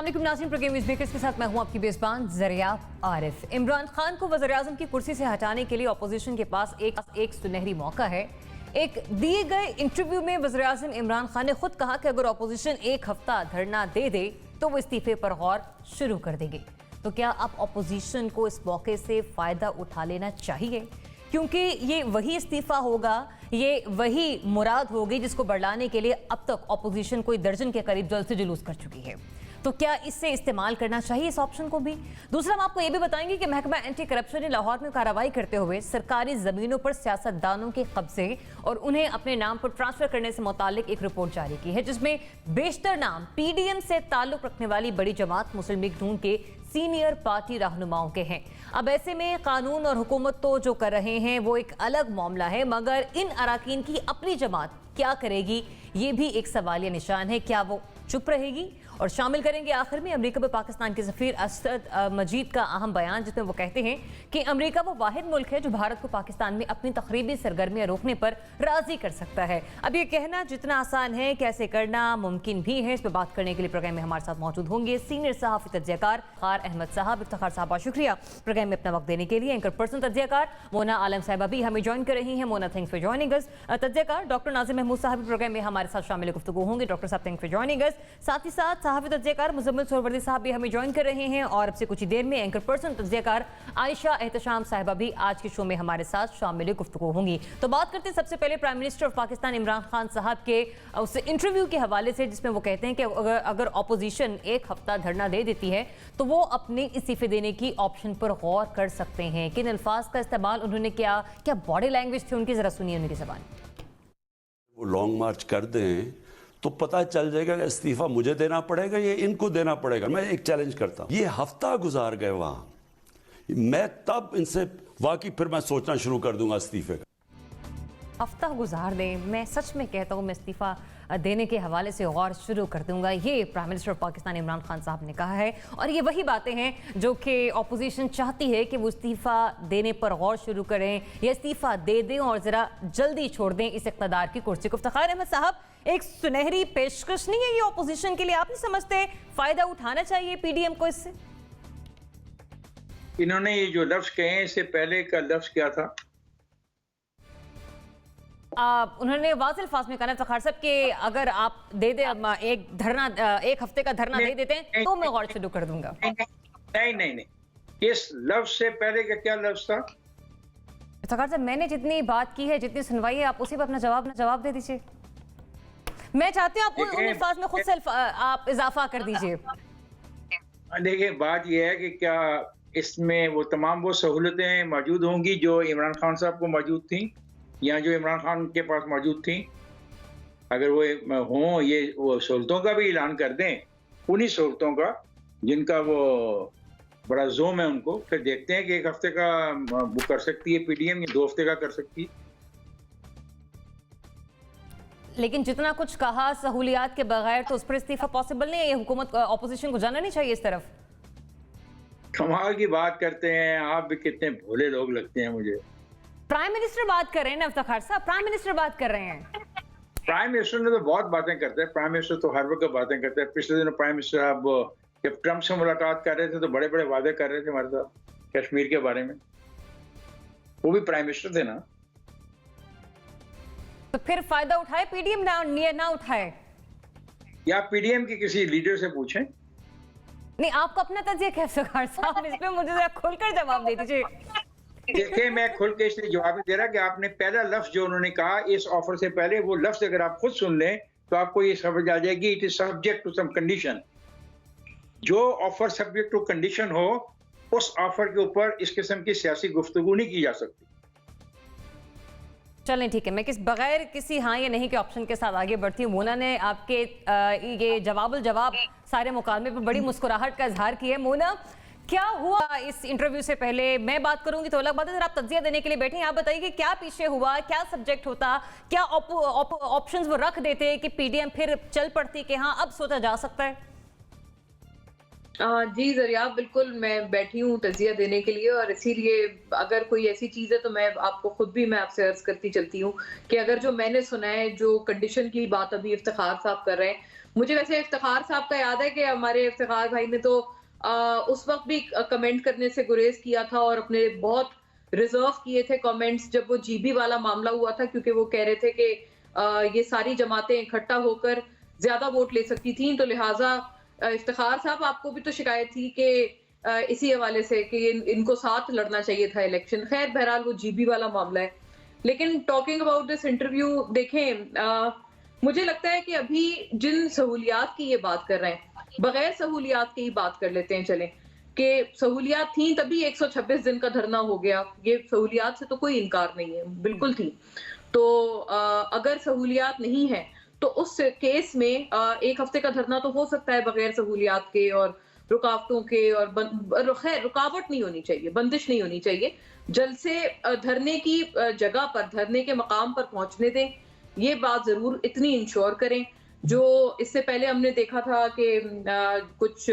अस्सलाम वालेकुम नाज़रीन, प्रोग्राम न्यूज़ मेकर्स के साथ मैं हूं आपकी बेज़बान ज़रिया आरिफ। इमरान खान को वज़ीर-ए-आज़म की कुर्सी से हटाने के लिए अपोजिशन के पास एक सुनहरी मौका है। एक दिए गए इंटरव्यू में वज़ीर-ए-आज़म इमरान खान ने खुद कहा कि अगर अपोजिशन एक हफ्ता धरना दे दे तो वो इस्तीफे पर गौर शुरू कर देगी। तो क्या अब अपोजिशन को इस मौके से फ़ायदा उठा लेना चाहिए, क्योंकि ये वही इस्तीफा होगा, ये वही मुराद होगी जिसको बढ़ाने के लिए अब तक अपोजिशन कोई दर्जन के करीब जल्द से जुलूस कर चुकी है। तो क्या इससे इस्तेमाल करना चाहिए इस ऑप्शन को भी? दूसरा, हम आपको ये भी बताएंगे कि महकमा एंटी करप्शन ने लाहौर में कार्रवाई करते हुए सरकारी जमीनों पर सियासतदानों के कब्जे और उन्हें अपने नाम पर ट्रांसफर करने से मुतालिक एक रिपोर्ट जारी की है, जिसमें बेशतर नाम पीडीएम से ताल्लुक रखने वाली बड़ी जमात मुस्लिम लीग नून के सीनियर पार्टी रहनुमाओं के हैं। अब ऐसे में कानून और हुकूमत तो जो कर रहे हैं वो एक अलग मामला है, मगर इन अराकीन की अपनी जमात क्या करेगी, ये भी एक सवालिया निशान है। क्या वो चुप रहेगी? और शामिल करेंगे आखिर में अमेरिका में पाकिस्तान के सफीर असद मजीद का अहम बयान, जिसमें वो कहते हैं कि अमेरिका वो वाहिद मुल्क है जो भारत को पाकिस्तान में अपनी तखरीबी सरगर्मियां रोकने पर राजी कर सकता है। अब ये कहना जितना आसान है, कैसे करना मुमकिन भी है, इस पर बात करने के लिए प्रोग्राम में हमारे साथ मौजूद होंगे सीनियर सहाफ़ी तज्ज़ियाकार इफ्तिखार अहमद साहब। इफ्तिखार साहब बहुत शुक्रिया प्रोग्राम में अपना वक्त देने के लिए। एंकर पर्सन तज्ज़ियाकार मोना आलम साहिबा भी हमें ज्वाइन कर रही हैं। Mona, thanks for joining us. तज्ज़ियाकार डॉक्टर नाज़िम महमूद साहब प्रोग्राम में हमारे साथ शामिल गुफ्तगू होंगे। डॉक्टर साहब, थैंक्स फॉर जॉइनिंग अस। साथ ही साथ सहाफ़ी तज्ज़ियाकार मुज़म्मिल सोहरवर्दी साहब भी हमें ज्वाइन कर रहे हैं और अब से कुछ ही देर में एंकर पर्सन तज्ज़ियाकार आयशा एहतशाम साहिबा भी आज के शो में हमारे साथ शामिल गुफ्तगू होंगी। तो बात करते हैं सबसे पहले prime minister of Pakistan Imran Khan साहब के उस इंटरव्यू के हवाले से, जिसमें वो कहते हैं कि अगर अपोजिशन एक हफ्ता धरना दे देती है तो वो अपने इस्तीफे देने की ऑप्शन पर गौर कर सकते हैं। किन अल्फाज का इस्तेमाल उन्होंने किया, क्या बॉडी लैंग्वेज थी उनकी, जरा सुनिए उनकी ज़बान। वो लॉन्ग मार्च कर दें तो पता चल जाएगा कि इस्तीफा मुझे देना पड़ेगा या इनको देना पड़ेगा। मैं एक चैलेंज करता हूं, ये हफ्ता गुजार गए वहां, मैं तब इनसे वाकई फिर मैं सोचना शुरू कर दूंगा इस्तीफे का। हफ्ता गुजार दें, मैं सच में कहता हूँ मैं इस्तीफा देने के हवाले से गौर शुरू कर दूंगा, ये prime minister of Pakistan Imran Khan साहब ने कहा है। और ये वही बातें हैं जो कि अपोजिशन चाहती है कि वो इस्तीफा देने पर गौर शुरू करें या इस्तीफा दे दें और ज़रा जल्दी छोड़ दें इस इक़्तिदार की कुर्सी को। इफ्तिखार अहमद साहब, एक सुनहरी पेशकश नहीं है ये अपोजिशन के लिए? आप नहीं समझते फ़ायदा उठाना चाहिए पीडीएम को इससे? इन्होंने ये जो लफ्ज़ कहे हैं, इससे पहले का लफ्ज़ क्या था? उन्होंने वाज़ेह अल्फाज में कहा इफ्तिखार साहब कि अगर आप दे दे एक हफ्ते का धरना दे देते हैं तो मैं गौर शुरू कर दूंगा। नहीं, इस लफ्ज़ से पहले का क्या लफ्ज़ था? इफ्तिखार साहब, मैंने जितनी बात की है, जितनी सुनवाई है, आप उसी पर अपना जवाब दे दीजिए। मैं चाहती हूँ आप उन अल्फाज में खुद से आप इजाफा कर दीजिए। देखिए, बात यह है कि क्या इसमें वो तमाम वो सहूलतें मौजूद होंगी जो इमरान खान साहब को मौजूद थी या जो इमरान खान के पास मौजूद थी? अगर वो हों, ये वो सहूलतों का भी ऐलान कर दें, उन्हीं सहूलतों का जिनका वो बड़ा जोम है उनको, फिर देखते हैं कि एक हफ्ते का वो कर सकती है पीडीएम या 2 हफ्ते का कर सकती है। लेकिन जितना कुछ कहा सहूलियात के बगैर तो उस पर इस्तीफा पॉसिबल नहीं है। हुकूमत अपोजिशन को जाना नहीं चाहिए इस तरफ। कमाल की बात करते हैं आप भी, कितने भोले लोग लगते हैं मुझे। प्राइम मिनिस्टर बात कर रहे हैं ना इफ्तिखार साहब, प्राइम मिनिस्टर बात कर रहे हैं। प्राइम मिनिस्टर ने तो बहुत बातें करते हैं, प्राइम मिनिस्टर तो हर वक्त बातें करते हैं। पिछले दिनों प्राइम मिनिस्टर अब जब ट्रंप से मुलाकात कर रहे थे तो बड़े बड़े वादे कर रहे थे हमारे साथ कश्मीर के बारे में। वो भी प्राइम मिनिस्टर थे ना। तो फिर फायदा उठाए पीडीएम ना उठाए? या पीडीएम के किसी लीडर से पूछें। नहीं, आपको अपना तजिया क्या इफ्तिखार साहब, इस पे मुझे जरा खुलकर जवाब दे दीजिए। देखिए, मैं खुल के इसलिए जवाब दे रहा कि आपने पहला लफ्ज जो उन्होंने कहा इस ऑफर से पहले, वो लफ्ज अगर आप खुद सुन लें तो आपको ये समझ आ जाएगी, it is subject to some condition. जो ऑफर सब्जेक्ट टू कंडीशन हो, उस ऑफर के ऊपर इस किस्म की सियासी गुफ्तगू नहीं की जा सकती। चलें ठीक है, मैं बगैर किसी हाँ या नहीं के ऑप्शन के साथ आगे बढ़ती हूँ। मोना ने आपके ये जवाब सारे मुकालमे पर बड़ी मुस्कुराहट का इजहार किया है। मोना, क्या हुआ इस इंटरव्यू से पहले? मैं बात करूंगी तो अलग बात है, आप तज्जिया देने के लिए बैठे हैं, आप बताइए कि क्या पीछे हुआ, क्या सब्जेक्ट होता, क्या ऑप्शंस वो रख देते कि पीडीएम फिर चल पड़ती कि हाँ अब सोचा जा सकता है? जी ज़रिया, बिल्कुल मैं बैठी हूँ तज़िया देने के लिए और इसीलिए अगर कोई ऐसी चीज़ है तो मैं आपको खुद भी मैं आपसे अर्ज करती चलती हूँ कि अगर जो मैंने सुना है, जो कंडीशन की बात अभी इफ्तिखार साहब कर रहे हैं, मुझे वैसे इफ्तिखार साहब का याद है कि हमारे इफ्तिखार भाई ने तो उस वक्त भी कमेंट करने से गुरेज किया था और अपने बहुत रिजर्व किए थे कमेंट्स जब वो जीबी वाला मामला हुआ था, क्योंकि वो कह रहे थे कि ये सारी जमातें इकट्ठा होकर ज्यादा वोट ले सकती थी, तो लिहाजा इफ्तिखार साहब आपको भी तो शिकायत थी कि इसी हवाले से कि इनको साथ लड़ना चाहिए था इलेक्शन। खैर बहरहाल वो जीबी वाला मामला है। लेकिन टॉकिंग अबाउट दिस इंटरव्यू, देखें मुझे लगता है कि अभी जिन सहूलियात की ये बात कर रहे हैं, बगैर सहूलियात की ही बात कर लेते हैं चलें, कि सहूलियात थी तभी 126 दिन का धरना हो गया। ये सहूलियात से तो कोई इनकार नहीं है, बिल्कुल थी। तो अगर सहूलियात नहीं है तो उस केस में एक हफ्ते का धरना तो हो सकता है बगैर सहूलियात के और रुकावटों के, और खैर रुकावट नहीं होनी चाहिए, बंदिश नहीं होनी चाहिए। जल्द से धरने की जगह पर, धरने के मकाम पर पहुंचने दें, ये बात जरूर इतनी इंश्योर करें। जो इससे पहले हमने देखा था कि कुछ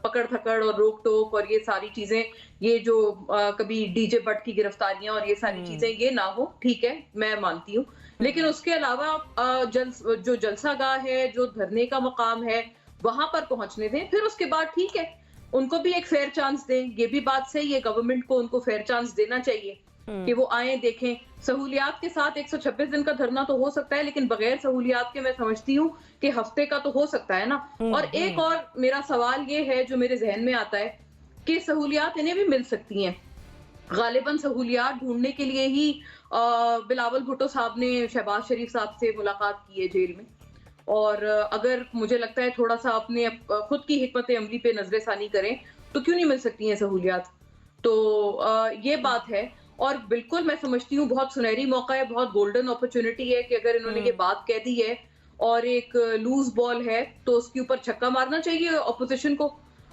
पकड़ धकड़ और रोक टोक और ये सारी चीजें, ये जो कभी डीजे भट्ट की गिरफ्तारियां और ये सारी चीजें, ये ना हो, ठीक है, मैं मानती हूँ। लेकिन उसके अलावा जो जलसागाह है, जो धरने का मकाम है, वहां पर पहुंचने दें। फिर उसके बाद ठीक है, उनको भी एक फेयर चांस दें। ये भी बात सही है, गवर्नमेंट को उनको फेयर चांस देना चाहिए कि वो आए, देखें। सहूलियात के साथ 126 दिन का धरना तो हो सकता है, लेकिन बगैर सहूलियात के मैं समझती हूँ कि हफ्ते का तो हो सकता है ना। और एक और मेरा सवाल ये है जो मेरे जहन में आता है कि सहूलियात इन्हें भी मिल सकती हैं। गालिबन सहूलियात ढूंढने के लिए ही बिलावल भुट्टो साहब ने शहबाज शरीफ साहब से मुलाकात की है जेल में। और अगर मुझे लगता है थोड़ा सा अपने खुद की हिकमत अमली पे नजरसानी करें तो क्यों नहीं मिल सकती हैं सहूलियात। तो ये बात है। और बिल्कुल मैं समझती हूँ बहुत सुनहरी मौका है, बहुत गोल्डन अपॉर्चुनिटी है कि अगर इन्होंने ये बात कह दी है और एक लूज बॉल है तो उसके ऊपर छक्का मारना चाहिए ऑपोजिशन को।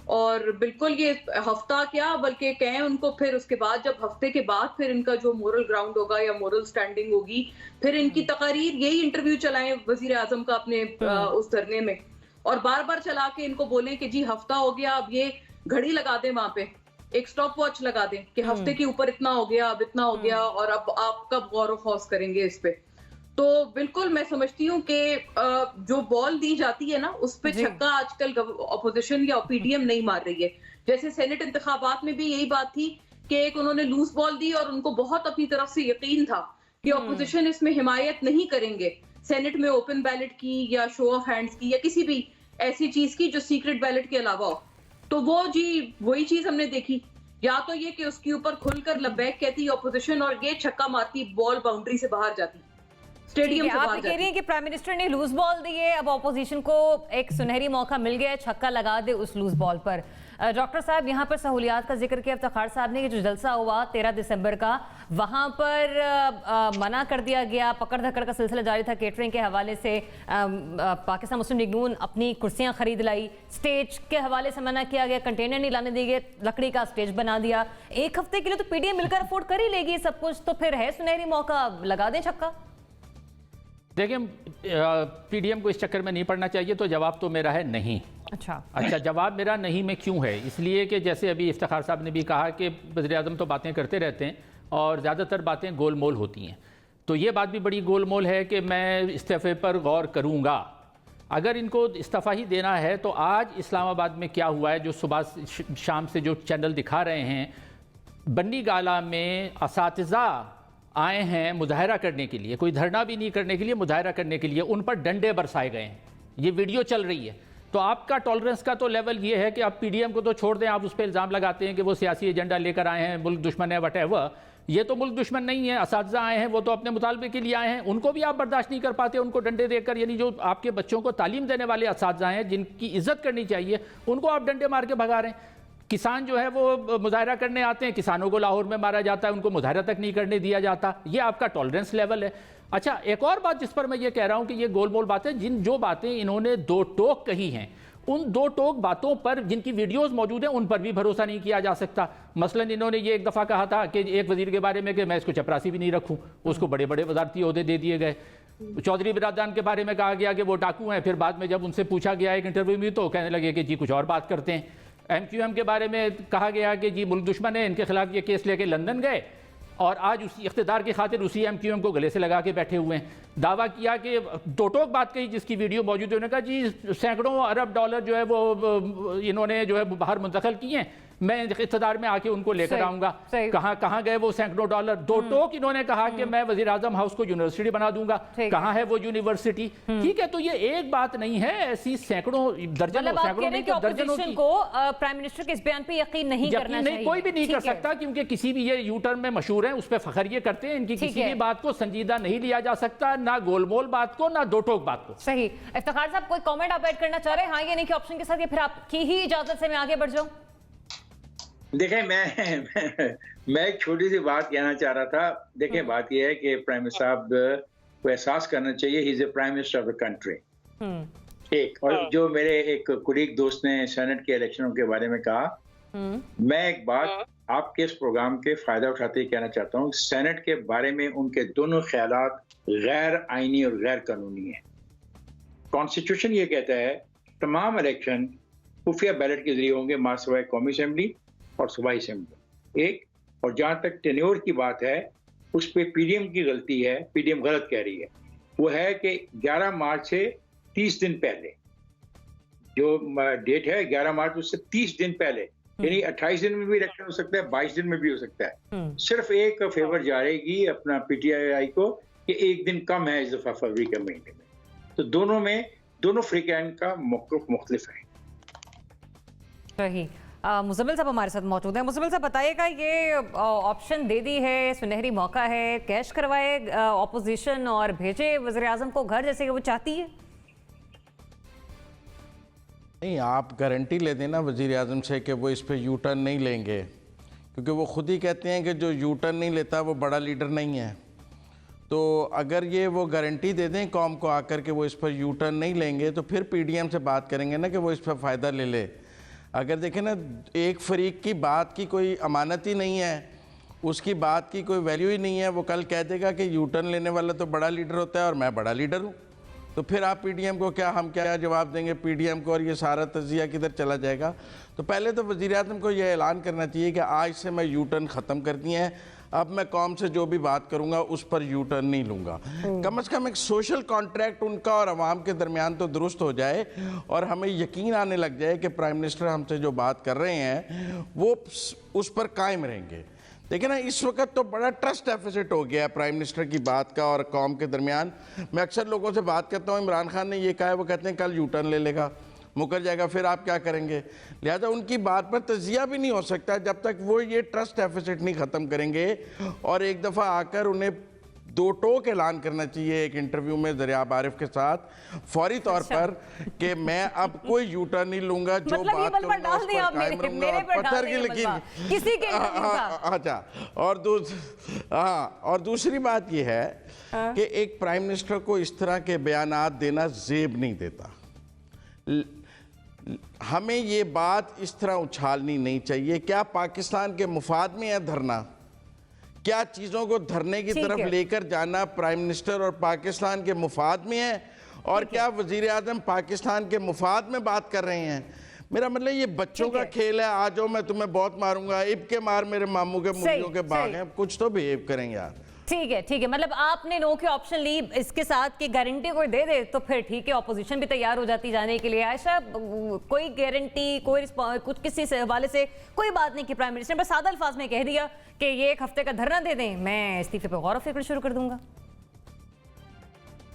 और बिल्कुल ये हफ्ता क्या बल्कि कहें उनको, फिर उसके बाद जब हफ्ते के बाद फिर इनका जो मोरल ग्राउंड होगा या मोरल स्टैंडिंग होगी, फिर इनकी तकारीर, यही इंटरव्यू चलाएं वजीर आजम का अपने उस धरने में, और बार बार चला के इनको बोलें कि जी हफ्ता हो गया, अब ये घड़ी लगा दें, वहां पे एक स्टॉप वॉच लगा दें कि हफ्ते के ऊपर इतना हो गया, अब इतना हो गया, और अब आप कब गौर खौस करेंगे इस पे। तो बिल्कुल मैं समझती हूँ कि जो बॉल दी जाती है ना, उस पे छक्का आजकल ऑपोजिशन या पीडीएम नहीं मार रही है। जैसे सेनेट इंतखाबात में भी यही बात थी कि एक उन्होंने लूज बॉल दी और उनको बहुत अपनी तरफ से यकीन था कि ऑपोजिशन इसमें हिमायत नहीं करेंगे सेनेट में ओपन बैलेट की या शो ऑफ हैंड्स की या किसी भी ऐसी चीज की जो सीक्रेट बैलेट के अलावा हो। तो वो जी वही चीज हमने देखी, या तो ये कि उसके ऊपर खुलकर लब्बैक कहती ऑपोजिशन और ये छक्का मारती, बॉल बाउंड्री से बाहर जाती, स्टेडियम से बाहर आप कह रही हैं कि प्राइम मिनिस्टर ने लूज बॉल दी है, अब ऑपोजिशन को एक सुनहरी मौका मिल गया है, छक्का लगा दे उस लूज बॉल पर। डॉक्टर साहब, यहाँ पर सहूलियात का जिक्र किया इफ्तिखार साहब ने कि जो जलसा हुआ 13 दिसंबर का, वहाँ पर मना कर दिया गया, पकड़ धकड़ का सिलसिला जारी था केटरिंग के हवाले से। पाकिस्तान मुस्लिम लीग नून अपनी कुर्सियाँ खरीद लाई, स्टेज के हवाले से मना किया गया, कंटेनर नहीं लाने दिए गए, लकड़ी का स्टेज बना दिया। एक हफ्ते के लिए तो पीडीएम मिलकर अफोर्ड कर ही लेगी सब कुछ, तो फिर है सुनहरी मौका, लगा दें छक्का। देखिए, पीडीएम को इस चक्कर में नहीं पड़ना चाहिए, तो जवाब तो मेरा है नहीं। अच्छा, जवाब मेरा नहीं में क्यों है? इसलिए कि जैसे अभी इफ्तिखार साहब ने भी कहा कि वज़ीर आज़म तो बातें करते रहते हैं और ज़्यादातर बातें गोलमोल होती हैं। तो ये बात भी बड़ी गोलमोल है कि मैं इस्तीफ़े पर गौर करूँगा। अगर इनको इस्तीफ़ा ही देना है तो आज इस्लामाबाद में क्या हुआ है, जो सुबह शाम से जो चैनल दिखा रहे हैं, बन्नी गाला में असातिज़ा आए हैं मुजाहरा करने के लिए, कोई धरना भी नहीं करने के लिए, मुजाहरा करने के लिए, उन पर डंडे बरसाए गए हैं। ये वीडियो चल रही है। तो आपका टॉलरेंस का तो लेवल ये है कि आप पीडीएम को तो छोड़ दें, आप उस पर इल्ज़ाम लगाते हैं कि वो सियासी एजेंडा लेकर आए हैं, मुल्क दुश्मन है, वटेवर। ये तो मुल्क दुश्मन नहीं है, असातिज़ा आए हैं, वो तो अपने मुतालबे के लिए आए हैं, उनको भी आप बर्दाश्त नहीं कर पाते, उनको डंडे देकर। यानी जो आपके बच्चों को तालीम देने वाले असातिज़ा हैं, जिनकी इज्जत करनी चाहिए, उनको आप डंडे मार के भगा रहे हैं। किसान जो है वो मुजाहरा करने आते हैं, किसानों को लाहौर में मारा जाता है, उनको मुजाहरा तक नहीं करने दिया जाता। ये आपका टॉलरेंस लेवल है। अच्छा, एक और बात जिस पर मैं ये कह रहा हूँ कि ये गोलमोल बातें, जो बातें इन्होंने दो टोक कही हैं, उन दो टोक बातों पर जिनकी वीडियोस मौजूद हैं, उन पर भी भरोसा नहीं किया जा सकता। मसलन इन्होंने ये एक दफ़ा कहा था कि एक वजीर के बारे में कि मैं इसको चपरासी भी नहीं रखूँ, उसको बड़े बड़े वजारती ओहदे दे दिए गए। चौधरी बिरादरान के बारे में कहा गया कि वो डाकू हैं, फिर बाद में जब उनसे पूछा गया एक इंटरव्यू में तो कहने लगे कि जी कुछ और बात करते हैं। MQM के बारे में कहा गया कि जी मुल्क दुश्मन है, इनके खिलाफ ये केस लेके लंदन गए और आज उसी इख्तिदार की खातिर उसी MQM को गले से लगा के बैठे हुए हैं। दावा किया कि दो टोक बात कही जिसकी वीडियो मौजूद है, उन्होंने कहा जी सैकड़ों अरब डॉलर जो है वो इन्होंने जो है बाहर मुंतकिल किए हैं, मैं इख्तिदार में आके उनको लेकर आऊंगा। कहाँ गए वो सैकड़ों डॉलर? दो टोक इन्होंने कहा कि मैं वजीर आजम हाउस को यूनिवर्सिटी बना दूंगा। कहाँ है वो यूनिवर्सिटी? ठीक है, तो ये एक बात नहीं है, ऐसी सैकड़ों दर्जनों दर्जनों को प्राइम मिनिस्टर के इस बयान पे यकीन नहीं करना चाहिए। कोई भी नहीं कर सकता, क्योंकि किसी भी, ये यू टर्न में मशहूर है, उस पर फखर ये करते हैं, इनकी किसी भी बात को संजीदा नहीं लिया जा सकता, ना गोलमोल बात को, ना दो टोक बात को। सही। इफ्तिखार साहब, कोई कमेंट आप ऐड करना चाह रहे हैं हाँ या नहीं के ऑप्शन के साथ, या फिर आपकी ही इजाजत से मैं आगे बढ़ जाऊं? देखें, मैं एक छोटी सी बात कहना चाह रहा था। देखें, बात यह है कि प्राइम मिनिस्टर साहब को एहसास करना चाहिए he is the prime minister of the country. एक और जो मेरे एक कुलीग दोस्त ने सेनेट के इलेक्शनों के बारे में कहा, मैं एक बात आपके इस प्रोग्राम के फायदा उठाते ही कहना चाहता हूँ, सेनेट के बारे में उनके दोनों ख्यालात गैर आईनी और गैर कानूनी है। कॉन्स्टिट्यूशन ये कहता है तमाम इलेक्शन खुफिया बैलेट के जरिए होंगे, मासवाए कौमी असेंबली और सूबाई असेंबली। एक, और जहां तक टेन्योर की बात है, उस पे पीडीएम की गलती है, पीडीएम गलत कह रही है। वो है कि 11 मार्च से 30 दिन पहले जो डेट है, 11 मार्च उससे 30 दिन पहले, यानी 28 दिन में भी इलेक्शन हो सकता है, 22 दिन में भी हो सकता है। सिर्फ एक फेवर जाएगी अपना पीटीआई को कि एक दिन कम है इस दफा फरवरी के महीने में। तो दोनों फ्रीकैन का मौक़िफ़ मुख्तलिफ है। सही। मुज़म्मिल साहब हमारे साथ मौजूद हैं। मुज़म्मिल साहब बताइएगा, ये ऑप्शन दे दी है, सुनहरी मौका है, कैश करवाए ऑपोजिशन और भेजे वज़ीर आज़म को घर जैसे कि वो चाहती है? नहीं, आप गारंटी ले देना वज़ीर आज़म से कि वो इस पे यू टर्न नहीं लेंगे, क्योंकि वो खुद ही कहते हैं कि जो यू टर्न नहीं लेता वो बड़ा लीडर नहीं है। तो अगर ये वो गारंटी दे दें कौम को आकर के वो इस पर यू टर्न नहीं लेंगे, तो फिर पीडीएम से बात करेंगे ना कि वो इस पर फ़ायदा ले ले। अगर देखें ना, एक फरीक की बात की कोई अमानत ही नहीं है, उसकी बात की कोई वैल्यू ही नहीं है। वो कल कह देगा कि यू टर्न लेने वाला तो बड़ा लीडर होता है और मैं बड़ा लीडर हूँ, तो फिर आप पीडीएम को हम क्या जवाब देंगे पीडीएम को, और ये सारा तजिया किधर चला जाएगा? तो पहले तो वज़ीर आज़म को यह ऐलान करना चाहिए कि आज से मैं यू टर्न ख़त्म कर दिए हैं, अब मैं कौम से जो भी बात करूंगा उस पर यू टर्न नहीं लूँगा। कम से कम एक सोशल कॉन्ट्रैक्ट उनका और अवाम के दरमियान तो दुरुस्त हो जाए, और हमें यकीन आने लग जाए कि प्राइम मिनिस्टर हमसे जो बात कर रहे हैं वो उस पर कायम रहेंगे। देखिए ना, इस वक्त तो बड़ा ट्रस्ट डेफिसिट हो गया है प्राइम मिनिस्टर की बात का और कौम के दरमियान। मैं अक्सर लोगों से बात करता हूँ, इमरान खान ने ये कहा है, वो कहते हैं कल यू टर्न ले लेगा, मुकर जाएगा, फिर आप क्या करेंगे? लिहाजा उनकी बात पर तजिया भी नहीं हो सकता जब तक वो ये ट्रस्ट डेफिसिट नहीं ख़त्म करेंगे। और एक दफ़ा आकर उन्हें दो टोक ऐलान करना चाहिए एक इंटरव्यू में ज़रियाब आरिफ के साथ फौरी तौर पर कि मैं अब कोई यू टर्न नहीं लूंगा, जो मतलब बात करूंगा उस पर कायम रहूंगा और पत्थर की लकीर किसी के। अच्छा, और दूसरी बात यह है कि एक प्राइम मिनिस्टर को इस तरह के बयानात देना जेब नहीं देता। हमें ये बात इस तरह उछालनी नहीं चाहिए। क्या पाकिस्तान के मुफाद में है धरना? क्या चीज़ों को धरने की तरफ लेकर जाना प्राइम मिनिस्टर और पाकिस्तान के मुफाद में है? और क्या वज़ीर आज़म पाकिस्तान के मुफाद में बात कर रहे हैं? मेरा मतलब ये बच्चों का खेल है, आ जाओ मैं तुम्हें बहुत मारूंगा, इब के मार मेरे मामू के मुर्गियों के बाग हैं, कुछ तो बिहेव करें यार। ठीक है, मतलब आपने नो की ऑप्शन ली, इसके साथ की गारंटी कोई दे दे तो फिर ठीक है, ऑपोजिशन भी तैयार हो जाती जाने के लिए। आयशा, कोई गारंटी, कोई कुछ किसी से हवाले से कोई बात नहीं की प्राइम मिनिस्टर ने, बस सादा अल्फाज में कह दिया कि ये एक हफ्ते का धरना दे दें, मैं इस्तीफे पे गौर फिक्र शुरू कर दूंगा।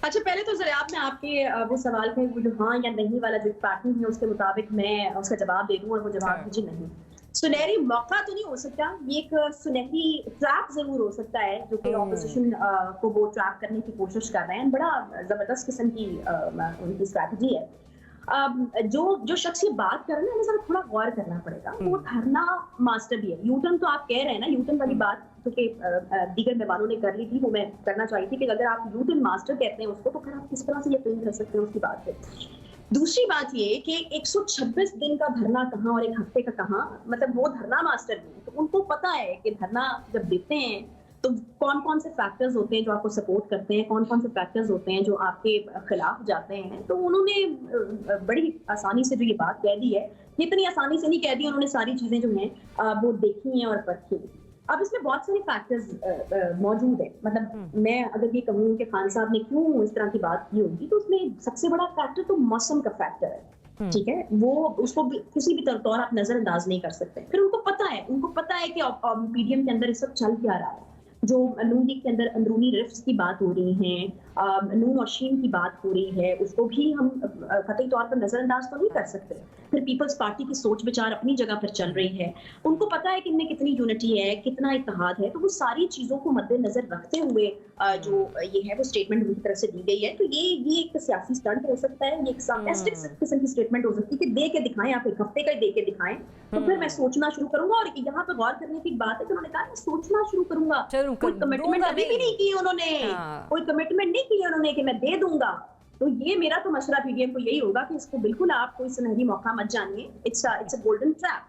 अच्छा, पहले तो जरा आपने आपके वो सवाल पे वो जो हाँ या नहीं वाला जो पैटर्न है उसके मुताबिक मैं उसका जवाब दे दूं, और वो जवाब मुझे नहीं। सुनहरी मौका तो नहीं हो सकता, ये एक सुनहरी ट्रैप जरूर हो सकता है जो कि ऑपोजिशन को वो ट्रैप करने की कोशिश कर रहे हैं। बड़ा जबरदस्त किस्म की उनकी स्ट्रैटेजी है। जो शख्स ये बात कर रहे हैं हमें जरा थोड़ा गौर करना पड़ेगा। वो धरना मास्टर भी है। यूटर्न तो आप कह रहे हैं ना, यूटर्न वाली बात तो कि दीगर मेहमानों ने कर ली थी, वो मैं करना चाहती थी कि अगर आप यूटर्न मास्टर कहते हैं उसको, तो फिर आप किस तरह से यकीन कर सकते हैं उसकी बात पे। दूसरी बात ये कि 126 दिन का धरना कहाँ और एक हफ्ते का कहाँ, मतलब वो धरना मास्टर भी, तो उनको पता है कि धरना जब देते हैं तो कौन कौन से फैक्टर्स होते हैं जो आपको सपोर्ट करते हैं, कौन कौन से फैक्टर्स होते हैं जो आपके खिलाफ जाते हैं। तो उन्होंने बड़ी आसानी से जो ये बात कह दी है, इतनी आसानी से नहीं कह दी, उन्होंने सारी चीजें जो हैं वो देखी हैं और परखी। अब इसमें बहुत सारे फैक्टर्स मौजूद है। मतलब मैं अगर ये कहूँ कि खान साहब ने क्यों इस तरह की बात की होगी, तो उसमें सबसे बड़ा फैक्टर तो मौसम का फैक्टर है। ठीक है, वो उसको किसी भी तौर आप नजरअंदाज नहीं कर सकते। फिर उनको पता है कि पीडीएम के अंदर इस वक्त चल क्या रहा है। जो नून लीग के अंदर अंदरूनी रिफ्ट्स की बात हो रही है, नून और शीन की बात हो रही है, उसको भी हम कतई तौर पर नजरअंदाज तो नहीं कर सकते। फिर पीपल्स पार्टी की सोच विचार अपनी जगह पर चल रही है, उनको पता है कि इनमें कितनी यूनिटी है, कितना इत्तेहाद है। तो वो सारी चीजों को मद्देनजर रखते हुए जो ये है वो स्टेटमेंट उनकी तरफ से दी गई है। तो ये एक सियासी स्टंट हो सकता है, ये एक सार्कास्टिक किस्म की स्टेटमेंट हो सकती है कि दे के दिखाएं, आप एक हफ्ते का ही दे के दिखाएं, तो फिर मैं सोचना शुरू करूंगा। और यहाँ पर गौर करने की बात है कि उन्होंने कहा मैं सोचना शुरू करूंगा। कोई कमिटमेंट अभी भी नहीं की उन्होंने, कोई कमिटमेंट नहीं की उन्होंने कि मैं दे दूंगा। तो ये मेरा तो मशवरा पीडीएम को यही होगा कि इसको बिल्कुल आप कोई सुनहरी मौका मत जानिए, इट्स अ गोल्डन ट्रैप।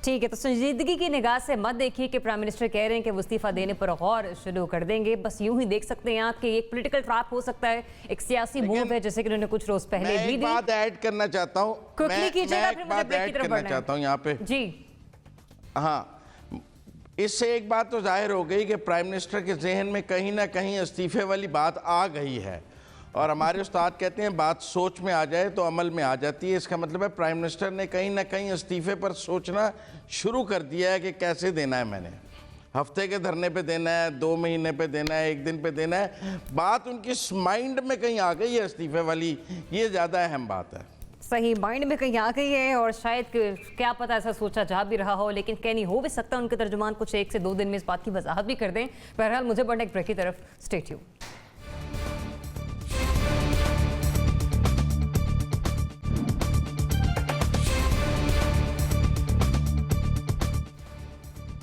ठीक है, तो संजीदगी की निगाह से मत देखिए कि प्राइम मिनिस्टर कह रहे हैं कि वो इस्तीफा देने पर गौर शुरू कर देंगे। बस यूं ही देख सकते हैं आप कि एक पॉलिटिकल ट्रैप हो सकता है, एक सियासी मूव है, जैसे कि उन्होंने कुछ रोज पहले भी दी। बात ऐड करना चाहता हूं, क्विकली कीजिएगा, फिर मुझे ब्रेक की तरफ बढ़ना है। चाहता हूं यहाँ पे जी। हाँ, इससे एक बात तो जाहिर हो गई कि प्राइम मिनिस्टर के जहन में कहीं ना कहीं इस्तीफे वाली बात आ गई है। और हमारे उस्ताद कहते हैं बात सोच में आ जाए तो अमल में आ जाती है। इसका मतलब है प्राइम मिनिस्टर ने कहीं ना कहीं इस्तीफे पर सोचना शुरू कर दिया है कि कैसे देना है। मैंने हफ्ते के धरने पे देना है, 2 महीने पे देना है, 1 दिन पे देना है। बात उनकी माइंड में कहीं आ गई है इस्तीफे वाली, ये ज़्यादा अहम बात है। सही, माइंड में कहीं आ गई है और शायद क्या पता ऐसा सोचा जा भी रहा हो, लेकिन कहीं नहीं हो भी सकता। उनके तर्जुमान कुछ 1 से 2 दिन में इस बात की वजाहत भी कर दें। बहरहाल मुझे बढ़ना एक ब्रेक की तरफ, स्टे ट्यून्ड।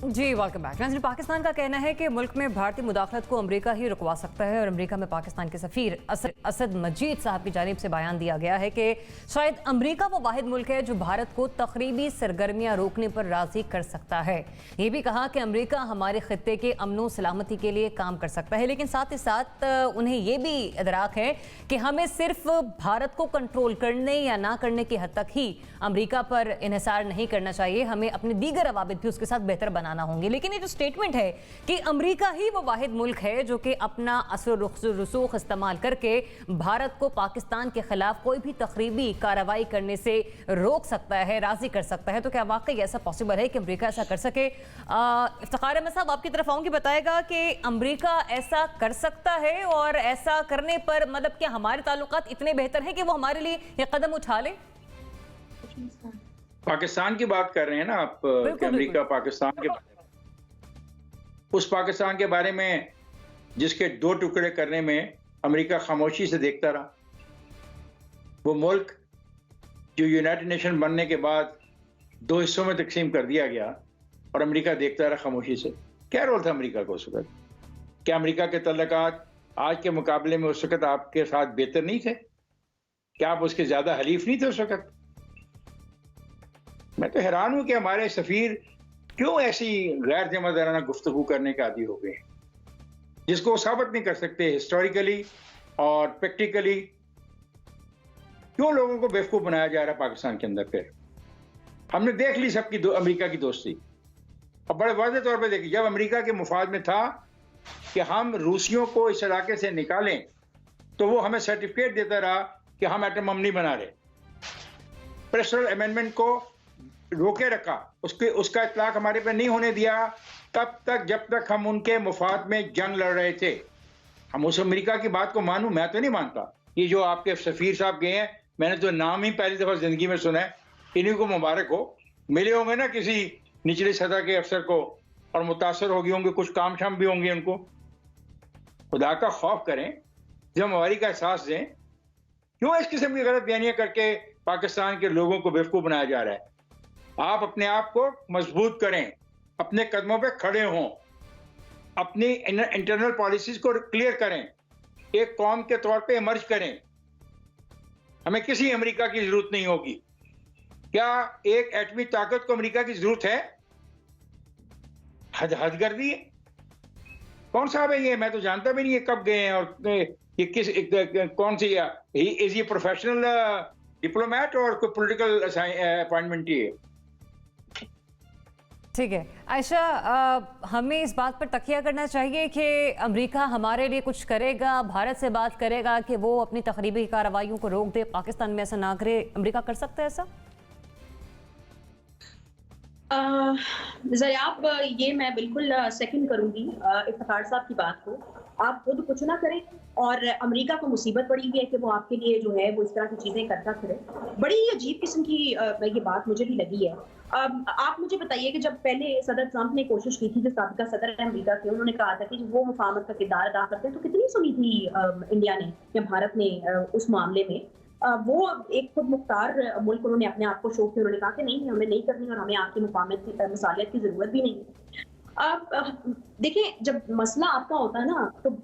जी वेलकम बैक। नाज़रीन, पाकिस्तान का कहना है कि मुल्क में भारतीय मुदाखलत को अमेरिका ही रुकवा सकता है और अमेरिका में पाकिस्तान के सफ़ीर असद मजीद साहब की जानिब से बयान दिया गया है कि शायद अमेरिका वो वाहिद मुल्क है जो भारत को तकरीबी सरगर्मियाँ रोकने पर राज़ी कर सकता है। ये भी कहा कि अमेरिका हमारे खत्ते के अमन व सलामती के लिए काम कर सकता है, लेकिन साथ ही साथ उन्हें ये भी इदराक है कि हमें सिर्फ भारत को कंट्रोल करने या ना करने की हद तक ही अमेरिका पर इन्हिसार नहीं करना चाहिए, हमें अपने दीगर रवाबित भी उसके साथ बेहतर बनाना होंगे। लेकिन ये जो स्टेटमेंट है कि अमेरिका ही वो वाहिद मुल्क है जो कि अपना असर रसूख इस्तेमाल करके भारत को पाकिस्तान के खिलाफ कोई भी तकरीबी कार्रवाई करने से रोक सकता है, राजी कर सकता है, तो क्या वाकई ऐसा पॉसिबल है कि अमेरिका ऐसा कर सके? इफ्तिखार अहमद साहब आपकी तरफ आऊंगी, बताएगा कि अमेरिका ऐसा कर सकता है और ऐसा करने पर मतलब क्या हमारे ताल्लुकात इतने बेहतर हैं कि वो हमारे लिए ये कदम उठा ले? पाकिस्तान की बात कर रहे हैं ना आप, कि अमेरिका पाकिस्तान के बारे में, उस पाकिस्तान के बारे में जिसके 2 टुकड़े करने में अमेरिका खामोशी से देखता रहा। वो मुल्क जो यूनाइटेड नेशन बनने के बाद 2 हिस्सों में तकसीम कर दिया गया और अमेरिका देखता रहा खामोशी से। क्या रोल था अमेरिका को उस वक्त? क्या अमेरिका के तल्लुकात आज के मुकाबले में उस वक्त आपके साथ बेहतर नहीं थे? क्या आप उसके ज्यादा हलीफ नहीं थे उस वक्त? मैं तो हैरान हूं कि हमारे सफीर क्यों ऐसी गैर जिम्मेदाराना गुफ्तगू करने के आदी हो गए, जिसको साबित नहीं कर सकते हिस्टोरिकली और प्रैक्टिकली। क्यों लोगों को बेवकूफ बनाया जा रहा है पाकिस्तान के अंदर? फिर हमने देख ली सबकी अमेरिका की दोस्ती, और बड़े वाज़ेह तौर पे देखी। जब अमेरिका के मुफाद में था कि हम रूसियों को इस इलाके से निकालें, तो वो हमें सर्टिफिकेट देता रहा कि हम एटम बम नहीं बना रहे। प्रेसिडेंशियल अमेंडमेंट को रोके रखा, उसका इतलाक हमारे पे नहीं होने दिया तब तक जब तक हम उनके मुफाद में जंग लड़ रहे थे। हम उस अमेरिका की बात को मानूं, मैं तो नहीं मानता। ये जो आपके सफीर साहब गए हैं, मैंने तो नाम ही पहली दफा जिंदगी में सुना है। इन्हीं को मुबारक हो, मिले होंगे ना किसी निचली सतह के अफसर को और मुतासर हो गए होंगे, कुछ काम शाम भी होंगे उनको। खुदा का खौफ करें, जिम्मेवारी का एहसास दें। क्यों इस किस्म की गलत बयानियां करके पाकिस्तान के लोगों को बेवकूफ बनाया जा रहा है? आप अपने आप को मजबूत करें, अपने कदमों पे खड़े हों, अपनी इंटरनल पॉलिसीज को क्लियर करें, एक कौम के तौर पे इमर्ज करें। हमें किसी अमेरिका की जरूरत नहीं होगी। क्या एक एटमी ताकत को अमेरिका की जरूरत है? हद कर दी है। कौन साहब है ये? मैं तो जानता भी नहीं है कब गए हैं और ये किस कौन सी इज ये प्रोफेशनल डिप्लोमेट और कोई पॉलिटिकल अपॉइंटमेंट ही है? ठीक है आयशा, हमें इस बात पर तकिया करना चाहिए कि अमेरिका हमारे लिए कुछ करेगा, भारत से बात करेगा कि वो अपनी तखरीबी कार्रवाइयों को रोक दे, पाकिस्तान में ऐसा ना करे। अमेरिका कर सकता है ऐसा? ज़रियाब, ये मैं बिल्कुल सेकंड करूंगी इफ्तिखार साहब की बात को। आप खुद कुछ ना करें और अमेरिका को मुसीबत पड़ी हुई है कि वो आपके लिए जो है वो इस तरह की चीजें करता फिरे। बड़ी अजीब किस्म की ये बात मुझे भी लगी है। आप मुझे बताइए कि जब पहले सदर ट्रंप ने कोशिश की थी, जो साबिका सदर अमेरिका थे, उन्होंने कहा था कि वो मुफाहमत का किरदार अदा करते हैं, तो कितनी सुनी थी इंडिया ने या भारत ने उस मामले में। वो एक खुद मुख्तार मुल्क उन्होंने अपने आप को शो किया। उन्होंने कहा कि नहीं, हमें नहीं करनी और हमें आपकी मुफाहमत की जरूरत भी नहीं है। अब देखिए, जब मसला आपका होता है ना, तो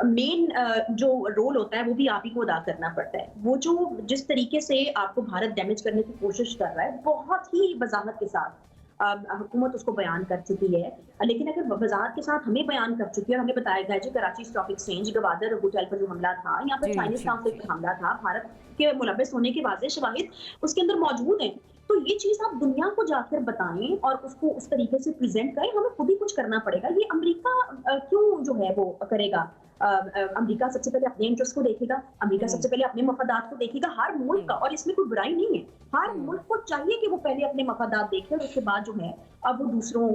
मेन जो रोल होता है वो भी आप ही को अदा करना पड़ता है। वो जो जिस तरीके से आपको भारत डैमेज करने की कोशिश कर रहा है, बहुत ही वजाहत के साथ हुकूमत उसको बयान कर चुकी है। लेकिन अगर वजाहत के साथ हमें बयान कर चुकी है और हमें बताया गया जी Karachi stock exchange Gwadar hotel पर जो हमला था, यहाँ पर चाइनीज काउंसिल पर हमला था, भारत के मुलव्वस होने के वाज़ेह शवाहिद उसके अंदर मौजूद हैं, तो ये चीज आप दुनिया को जाकर बताएं और उसको उस तरीके से प्रेजेंट करें। हमें खुद ही कुछ करना पड़ेगा। ये अमेरिका क्यों जो है वो करेगा? अमेरिका सबसे पहले अपने इंटरेस्ट को देखेगा, अमेरिका सबसे पहले अपने मफादात को देखेगा, हर मुल्क का। और इसमें कोई बुराई नहीं है, हर मुल्क को चाहिए कि वो पहले अपने मफादात देखे और उसके बाद जो है अब वो दूसरों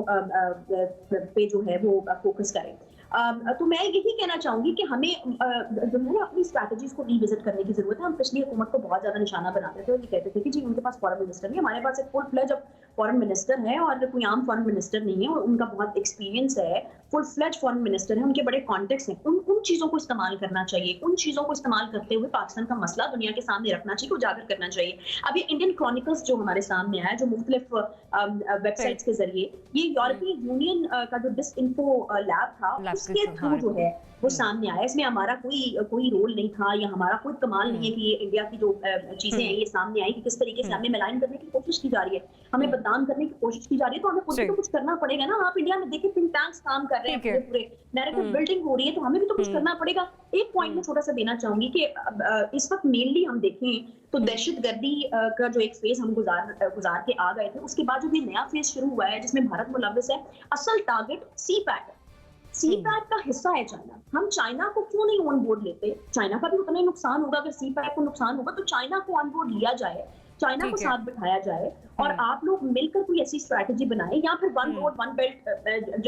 पे जो है वो फोकस करें। तो मैं यही कहना चाहूंगी कि हमें जो है ना अपनी स्ट्रैटेजीज को रीविजिट करने की जरूरत है। हम पिछली हुकूमत को बहुत ज्यादा निशाना बनाते थे और ये कहते थे कि जी उनके पास फॉरेन मिनिस्टर नहीं, हमारे पास एक फुल फ्लेज फॉरेन मिनिस्टर है और कोई आम फॉरेन मिनिस्टर नहीं है, और उनका बहुत एक्सपीरियंस है, फुल फ्लेज फॉरेन मिनिस्टर है, उनके बड़े कॉन्टेक्ट्स हैं। उन चीजों को इस्तेमाल करना चाहिए। उन चीजों को इस्तेमाल करते हुए पाकिस्तान का मसला दुनिया के सामने रखना चाहिए, उजागर करना चाहिए। अब ये इंडियन क्रॉनिकल्स जो हमारे सामने आया, जो मुख्तलिफ वेबसाइट्स के जरिए, ये यूरोपियन यूनियन का जो डिसइंफो लैब था उसके थ्रू जो है वो सामने आया। इसमें हमारा कोई रोल नहीं था या हमारा कोई कमाल नहीं है कि ये इंडिया की जो चीजें हैं ये सामने आई कि किस तरीके से हमें मिलान करने की कोशिश की जा रही है, हमें बदनाम करने की कोशिश की जा रही है। तो हमें खुद को कुछ करना पड़ेगा ना। आप इंडिया में देखिए थिंक टैंक्स काम कर रहे हैं, पूरे नैरेटिव बिल्डिंग हो रही है, तो हमें भी तो कुछ करना पड़ेगा। एक पॉइंट में छोटा सा देना चाहूंगी कि इस वक्त मेनली हम देखें तो दहशतगर्दी का जो एक फेज हम गुजार के आ गए थे, उसके बाद जो ये नया फेज शुरू हुआ है जिसमें भारत मुलव्वस है, असल टारगेट सी पैक का हिस्सा है चाइना। हम चाइना को क्यों नहीं ऑन बोर्ड लेते? चाइना का भी उतना ही नुकसान होगा अगर सी पैक को नुकसान होगा, तो चाइना को ऑन बोर्ड लिया जाए, चाइना को साथ बिठाया जाए और आप लोग मिलकर कोई ऐसी स्ट्रैटेजी बनाए, या फिर वन रोड वन बेल्ट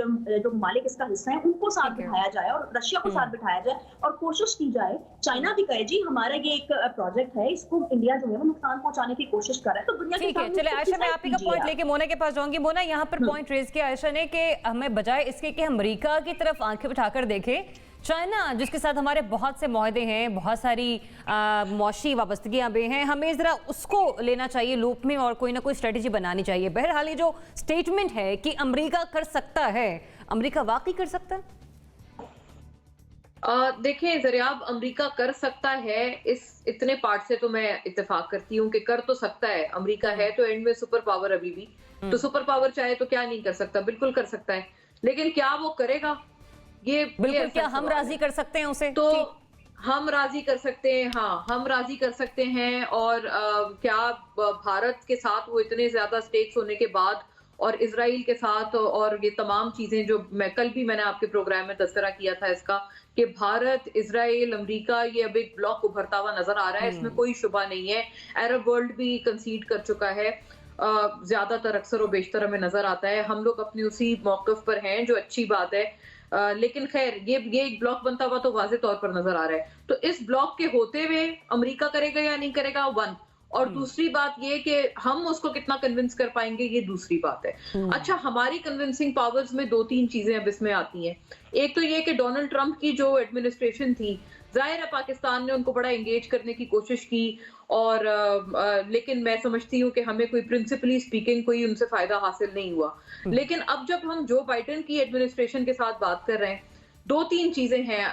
जो मालिक इसका हिस्सा है उनको साथ बिठाया जाए और रशिया को साथ बिठाया जाए और कोशिश की जाए। चाइना भी कहे जी हमारा ये एक प्रोजेक्ट है, इसको इंडिया जो है वो नुकसान पहुंचाने की कोशिश कर रहा है, तो दुनिया के सामने। चले आयशा, मैं आप ही का पॉइंट लेके मोना के पास जाऊंगी। मोना, यहाँ पर पॉइंट रेज किया आयशा ने कि हमें बजाय इसके कि अमेरिका की तरफ आंखें उठाकर देखें, चाइना जिसके साथ हमारे बहुत से मुआहदे हैं, बहुत सारी मौशी वाबस्तगियां भी हैं, हमें ज़रा उसको लेना चाहिए लूप में और कोई ना कोई स्ट्रेटजी बनानी चाहिए। बहरहाल ये जो स्टेटमेंट है कि अमेरिका कर सकता है, अमेरिका वाकई कर सकता है? देखिए ज़रियाब, अमेरिका कर सकता है, इस इतने पार्ट से तो मैं इत्तेफाक करती हूँ कि कर तो सकता है। अमेरिका है तो एंड में सुपर पावर अभी भी, तो सुपर पावर चाहे तो क्या नहीं कर सकता, बिल्कुल कर सकता है। लेकिन क्या वो करेगा? ये बिल्कुल, क्या हम राजी कर सकते हैं उसे? तो हम राजी कर सकते हैं, हाँ हम राजी कर सकते हैं। और क्या भारत के साथ वो इतने ज्यादा स्टेक्स होने के बाद और इजराइल के साथ और ये तमाम चीजें जो मैंने भी आपके प्रोग्राम में तस्करा किया था इसका, कि भारत, इजराइल, अमेरिका, ये अब एक ब्लॉक उभरता हुआ नजर आ रहा है, इसमें कोई शुबा नहीं है। अरब वर्ल्ड भी कंसीड कर चुका है, ज्यादातर अक्सर और बेशतर हमें नजर आता है। हम लोग अपनी उसी मौकफ पर हैं, जो अच्छी बात है। लेकिन खैर ये एक ब्लॉक बनता हुआ तो वाज़े तौर पर नजर आ रहा है। तो इस ब्लॉक के होते हुए अमेरिका करेगा या नहीं करेगा, वन। और दूसरी बात ये कि हम उसको कितना कन्विंस कर पाएंगे, ये दूसरी बात है। अच्छा, हमारी कन्विंसिंग पावर्स में दो तीन चीजें अब इसमें आती हैं। एक तो ये कि डोनाल्ड ट्रंप की जो एडमिनिस्ट्रेशन थी, जाहिर है पाकिस्तान ने उनको बड़ा एंगेज करने की कोशिश की, और लेकिन मैं समझती हूँ कि हमें कोई प्रिंसिपली स्पीकिंग कोई उनसे फायदा हासिल नहीं हुआ। लेकिन अब जब हम जो बाइडेन की एडमिनिस्ट्रेशन के साथ बात कर रहे हैं, दो तीन चीजें हैं।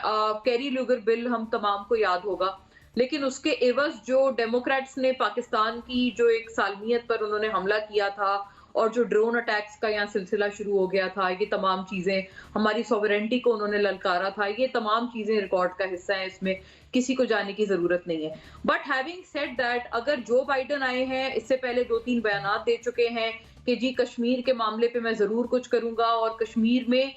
कैरी लूगर बिल हम तमाम को याद होगा, लेकिन उसके एवज जो डेमोक्रेट्स ने पाकिस्तान की जो एक सालमियत पर उन्होंने हमला किया था और जो ड्रोन अटैक्स का यहाँ सिलसिला शुरू हो गया था, ये तमाम चीजें, हमारी सॉवरेंटी को उन्होंने ललकारा था, ये तमाम चीजें रिकॉर्ड का हिस्सा है, इसमें किसी को जाने की जरूरत नहीं है। बट हैविंग सेड दैट, अगर जो बाइडेन आए हैं, इससे पहले दो तीन बयानात दे चुके हैं कि जी कश्मीर के मामले पे मैं जरूर कुछ करूंगा और कश्मीर में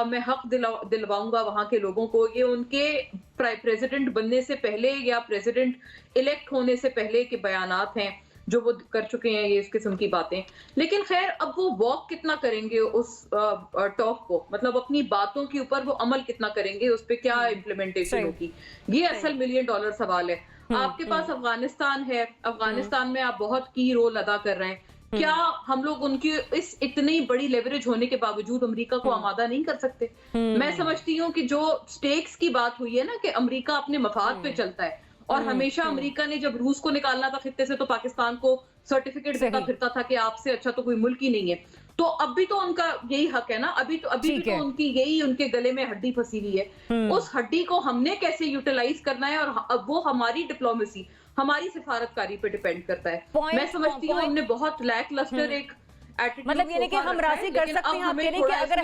मैं हक दिलवाऊंगा वहां के लोगों को, ये उनके प्रेसिडेंट बनने से पहले या प्रेसिडेंट इलेक्ट होने से पहले के बयानात हैं जो वो कर चुके हैं, ये इस किस्म की बातें। लेकिन खैर अब वो वॉक कितना करेंगे उस टॉक को, मतलब अपनी बातों के ऊपर वो अमल कितना करेंगे, उस पर क्या इम्प्लीमेंटेशन होगी, ये असल $1 मिलियन सवाल है। आपके पास अफगानिस्तान है, अफगानिस्तान में आप बहुत की रोल अदा कर रहे हैं, क्या हम लोग उनकी इस इतनी बड़ी लेवरेज होने के बावजूद अमेरिका को आमादा नहीं कर सकते? मैं समझती हूँ कि जो स्टेक्स की बात हुई है ना कि अमेरिका अपने मफाद पे चलता है, और हमेशा अमेरिका ने जब रूस को निकालना था खित्ते से तो पाकिस्तान को सर्टिफिकेट देता फिरता था कि आपसे अच्छा तो कोई मुल्क ही नहीं है। तो अब भी तो उनका यही हक है ना, अभी तो उनकी यही उनके गले में हड्डी फंसी हुई है। उस हड्डी को हमने कैसे यूटिलाइज करना है, और अब वो हमारी डिप्लोमेसी, हमारी सिफारतकारी पे डिपेंड करता है। मैं समझती हूँ हमने बहुत लैक लस्टर एक एटीट्यूड, मतलब ये नहीं कि हम राजी कर सकते हैं, आप कह रहे हैं कि अगर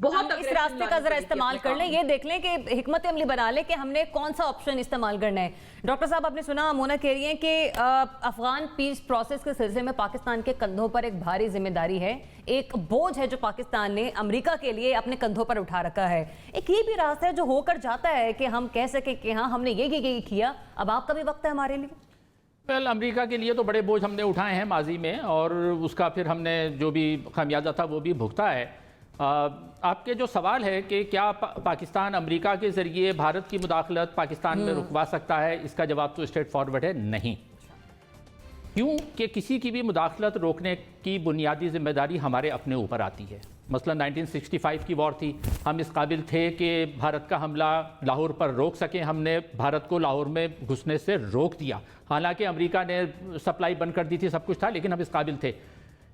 हम इस रास्ते का जरा इस्तेमाल कर लें, ये देख लें कि हिकमत अमली बना लें कि हमने कौन सा ऑप्शन इस्तेमाल करना है। डॉक्टर साहब, आपने सुना मोना कह रही हैं कि अफगान पीस प्रोसेस के सिलसिले में पाकिस्तान के कंधों पर एक भारी जिम्मेदारी है, एक बोझ है जो पाकिस्तान ने अमेरिका के लिए अपने कंधों पर उठा रखा है। एक ये भी रास्ता है जो होकर जाता है कि हम कह सके कि हाँ हमने ये किया, अब आपका भी वक्त है हमारे लिए। वेल, अमेरिका के लिए तो बड़े बोझ हमने उठाए हैं माजी में, और उसका फिर हमने जो भी खामियाजा था वो भी भुगता है। आपके जो सवाल है कि क्या पाकिस्तान अमेरिका के ज़रिए भारत की मुदाखलत पाकिस्तान में रुकवा सकता है, इसका जवाब तो स्ट्रेट फॉरवर्ड है, नहीं। क्यों कि किसी की भी मुदाखलत रोकने की बुनियादी जिम्मेदारी हमारे अपने ऊपर आती है। मसलन 1965 की वॉर थी, हम इस काबिल थे कि भारत का हमला लाहौर पर रोक सकें, हमने भारत को लाहौर में घुसने से रोक दिया। हालांकि अमेरिका ने सप्लाई बंद कर दी थी, सब कुछ था, लेकिन हम इस काबिल थे।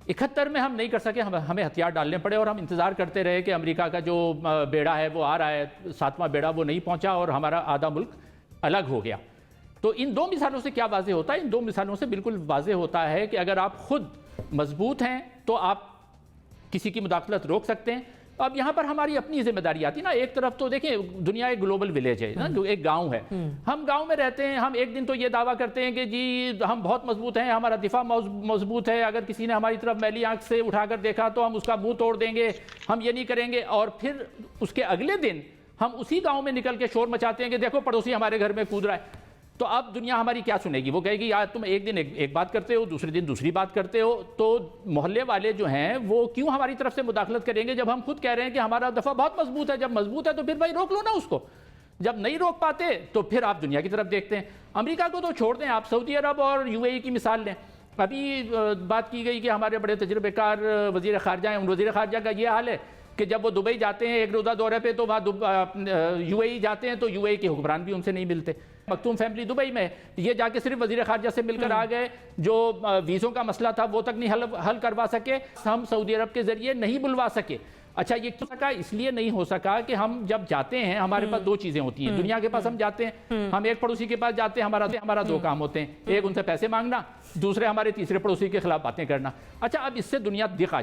71 में हम नहीं कर सके, हमें हथियार डालने पड़े, और हम इंतज़ार करते रहे कि अमेरिका का जो बेड़ा है वो आ रहा है, 7वां बेड़ा वो नहीं पहुंचा और हमारा आधा मुल्क अलग हो गया। तो इन दो मिसालों से क्या वाज़े होता है? इन दो मिसालों से बिल्कुल वाज़े होता है कि अगर आप खुद मजबूत हैं तो आप किसी की मुदाखलत रोक सकते हैं। अब यहाँ पर हमारी अपनी जिम्मेदारी आती है ना। एक तरफ तो देखें, दुनिया एक ग्लोबल विलेज है ना, जो एक गांव है, हम गांव में रहते हैं, हम एक दिन तो ये दावा करते हैं कि जी हम बहुत मजबूत हैं, हमारा दिफा मजबूत है, अगर किसी ने हमारी तरफ मैली आंख से उठाकर देखा तो हम उसका मुंह तोड़ देंगे, हम ये नहीं करेंगे। और फिर उसके अगले दिन हम उसी गाँव में निकल के शोर मचाते हैं कि देखो पड़ोसी हमारे घर में कूद रहा है। तो अब दुनिया हमारी क्या सुनेगी? वो कहेगी यार तुम एक दिन एक बात करते हो, दूसरे दिन दूसरी बात करते हो। तो मोहल्ले वाले जो हैं वो क्यों हमारी तरफ से मुदाखलत करेंगे जब हम खुद कह रहे हैं कि हमारा दफा बहुत मजबूत है। जब मजबूत है तो फिर भाई रोक लो ना उसको। जब नहीं रोक पाते तो फिर आप दुनिया की तरफ देखते हैं। अमेरिका को तो छोड़ दें, आप सऊदी अरब और यूएई की मिसाल लें। अभी बात की गई कि हमारे बड़े तजुर्बेकार वजीर खारजा हैं, उन वजीर खारजा का ये हाल है कि जब वो दुबई जाते हैं एक रोज़ा दौरे पे तो वहाँ यूएई जाते हैं तो यूएई के हुक्मरान भी उनसे नहीं मिलते। मखतूम फैमिली दुबई में, ये जाके सिर्फ वजीर खारजा से मिलकर आ गए, जो वीज़ों का मसला था वो तक नहीं हल करवा सके, हम सऊदी अरब के ज़रिए नहीं बुलवा सके। अच्छा, ये क्यों सका? इसलिए नहीं हो सका कि हम जब जाते हैं हमारे पास दो चीज़ें होती हैं। दुनिया के पास हम जाते हैं, हम एक पड़ोसी के पास जाते हैं, हमारा दो काम होते हैं, एक उनसे पैसे मांगना, दूसरे हमारे तीसरे पड़ोसी के खिलाफ बातें करना। अच्छा, अब इससे दुनिया दिख आ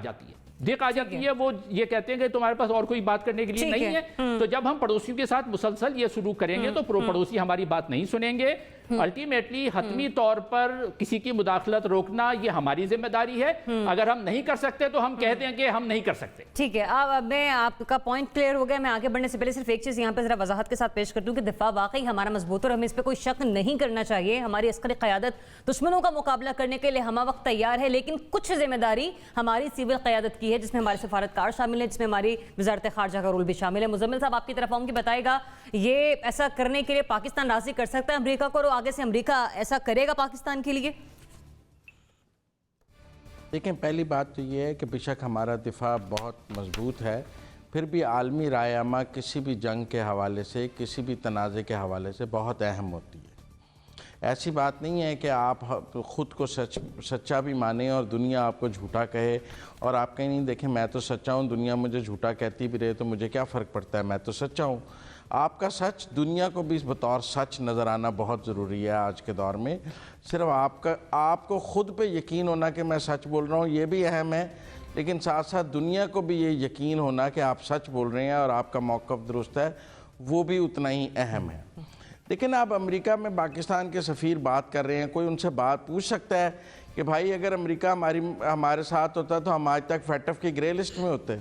जाती है, वो ये कहते हैं कि तुम्हारे पास और कोई बात करने के लिए नहीं है। तो जब हम पड़ोसियों के साथ मुसलसल ये शुरू करेंगे तो पड़ोसी हमारी बात नहीं सुनेंगे। अल्टीमेटली हतमी तौर पर किसी की मुदाखलत रोकना ये हमारी जिम्मेदारी है। अगर हम नहीं कर सकते तो हम कहते हैं कि हम नहीं कर सकते। ठीक है, अब मैं आपका पॉइंट क्लियर हो गया। मैं आगे बढ़ने से पहले सिर्फ एक चीज़ यहाँ पे जरा वजाहत के साथ पेश करती हूँ कि दिफा वाकई हमारा मजबूत और हमें इस पर कोई शक नहीं करना चाहिए। हमारी अस्करी क़यादत दुश्मनों का मुकाबला करने के लिए हम वक्त तैयार है, लेकिन कुछ जिम्मेदारी हमारी सिविल क़यादत की है, जिसमें हमारे सफारतकार शामिल है, जिसमें हमारी वजारत खारजा का रोल भी शामिल है। मुजम्मिल साहब, आपकी तरफ आऊँगी, बताएगा ये ऐसा करने के लिए पाकिस्तान राजी कर सकता है अमरीका को, और आगे से अमरीका ऐसा करेगा पाकिस्तान के लिए? देखें, पहली बात तो ये है कि बेशक हमारा दिफा बहुत मजबूत है, फिर भी आलमी रायमा किसी भी जंग के हवाले से, किसी भी तनाज़े के हवाले से बहुत अहम होती है। ऐसी बात नहीं है कि आप ख़ुद को सच्चा भी माने और दुनिया आपको झूठा कहे, और आप कहीं नहीं देखें मैं तो सच्चा हूँ, दुनिया मुझे झूठा कहती भी रहे तो मुझे क्या फ़र्क पड़ता है, मैं तो सच्चा हूँ। आपका सच दुनिया को भी बतौर सच नज़र आना बहुत ज़रूरी है आज के दौर में। सिर्फ आपको ख़ुद पे यकीन होना कि मैं सच बोल रहा हूँ ये भी अहम है, लेकिन साथ साथ दुनिया को भी ये यकीन होना कि आप सच बोल रहे हैं और आपका मौक़िफ़ दुरुस्त है, वो भी उतना ही अहम है। लेकिन आप अमेरिका में पाकिस्तान के सफ़ीर बात कर रहे हैं, कोई उनसे बात पूछ सकता है कि भाई अगर अमेरिका हमारे साथ होता तो हम आज तक फैटफ की ग्रे लिस्ट में होते?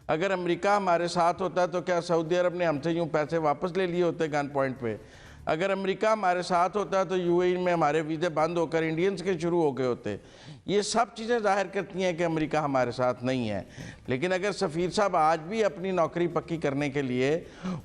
अगर अमेरिका हमारे साथ होता तो क्या सऊदी अरब ने हमसे यूँ पैसे वापस ले लिए होते गन पॉइंट पे? अगर अमेरिका हमारे साथ होता तो यूएई में हमारे वीज़े बंद होकर इंडियंस के शुरू हो गए होते। ये सब चीज़ें जाहिर करती हैं कि अमेरिका हमारे साथ नहीं है। लेकिन अगर सफ़ीर साहब आज भी अपनी नौकरी पक्की करने के लिए,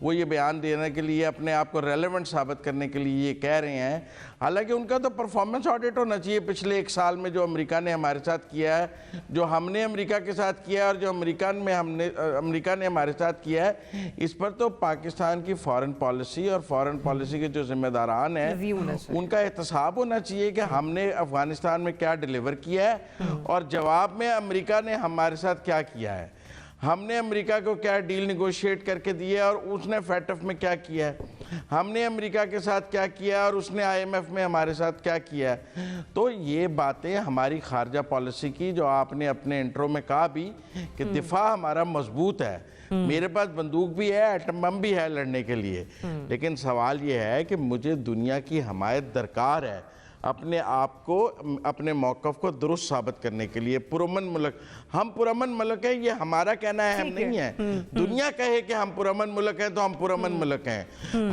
वो ये बयान देने के लिए, अपने आप को रेलेवेंट साबित करने के लिए ये कह रहे हैं, हालांकि उनका तो परफॉर्मेंस ऑडिट होना चाहिए पिछले 1 साल में, जो अमेरिका ने हमारे साथ किया है, जो हमने अमेरिका के साथ किया है और जो अमेरिका ने हमारे साथ किया है। इस पर तो पाकिस्तान की फ़ॉरेन पॉलिसी और फ़ॉरेन पॉलिसी के जो जिम्मेदारान हैं उनका एहतसाब होना चाहिए कि हमने अफ़गानिस्तान में क्या डिलीवर किया है और जवाब में अमेरिका ने हमारे साथ क्या किया है। हमने अमेरिका को क्या डील निगोशिएट करके दी है और उसने फैटफ में क्या किया है, हमने अमेरिका के साथ क्या किया और उसने IMF में हमारे साथ क्या किया है। तो ये बातें हमारी खारजा पॉलिसी की, जो आपने अपने इंट्रो में कहा भी कि दिफा हमारा मजबूत है, मेरे पास बंदूक भी है, एटम बम भी है लड़ने के लिए, लेकिन सवाल ये है कि मुझे दुनिया की हमायत दरकार है अपने आप को, अपने मौक़िफ़ को दुरुस्त साबित करने के लिए। पुरअमन मुल्क, हम पुरअमन मुल्क हैं, ये हमारा कहना है, हम नहीं है। दुनिया कहे कि हम पुरअमन मुल्क हैं तो हम पुरअमन मुल्क हैं।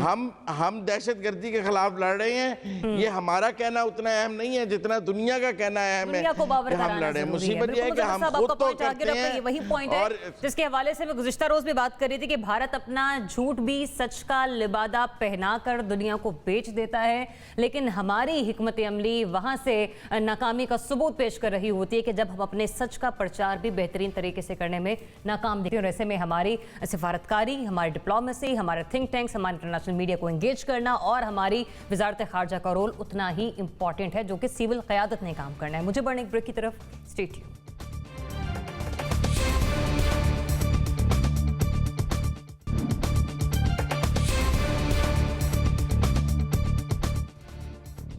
हम दहशतगर्दी के खिलाफ लड़ रहे हैं, ये हमारा कहना उतना अहम नहीं है जितना दुनिया का कहना है हमें कि हम लड़े। मुसीबत ये है कि हम खुद तो करते हैं। वही पॉइंट है जिसके हवाले से मैं गुज़िश्ता रोज भी बात कर रही थी कि भारत अपना झूठ भी सच का लिबादा पहनाकर दुनिया को बेच देता है, लेकिन हमारी हिकमत अमली वहां से नाकामी का सबूत पेश कर रही होती है कि जब हम अपने सच का प्रचार भी बेहतरीन तरीके से करने में नाकाम दिखते हैं। और ऐसे में हमारी सिफारतकारी, हमारी डिप्लोमेसी, हमारे थिंक टैंक्स, हमारे इंटरनेशनल मीडिया को एंगेज करना और हमारी वजारत खारजा का रोल उतना ही इंपॉर्टेंट है, जो कि सिविल क़यादत ने काम करना है। मुझे बढ़ने एक ब्रेक की तरफ, स्टे ट्यून्ड।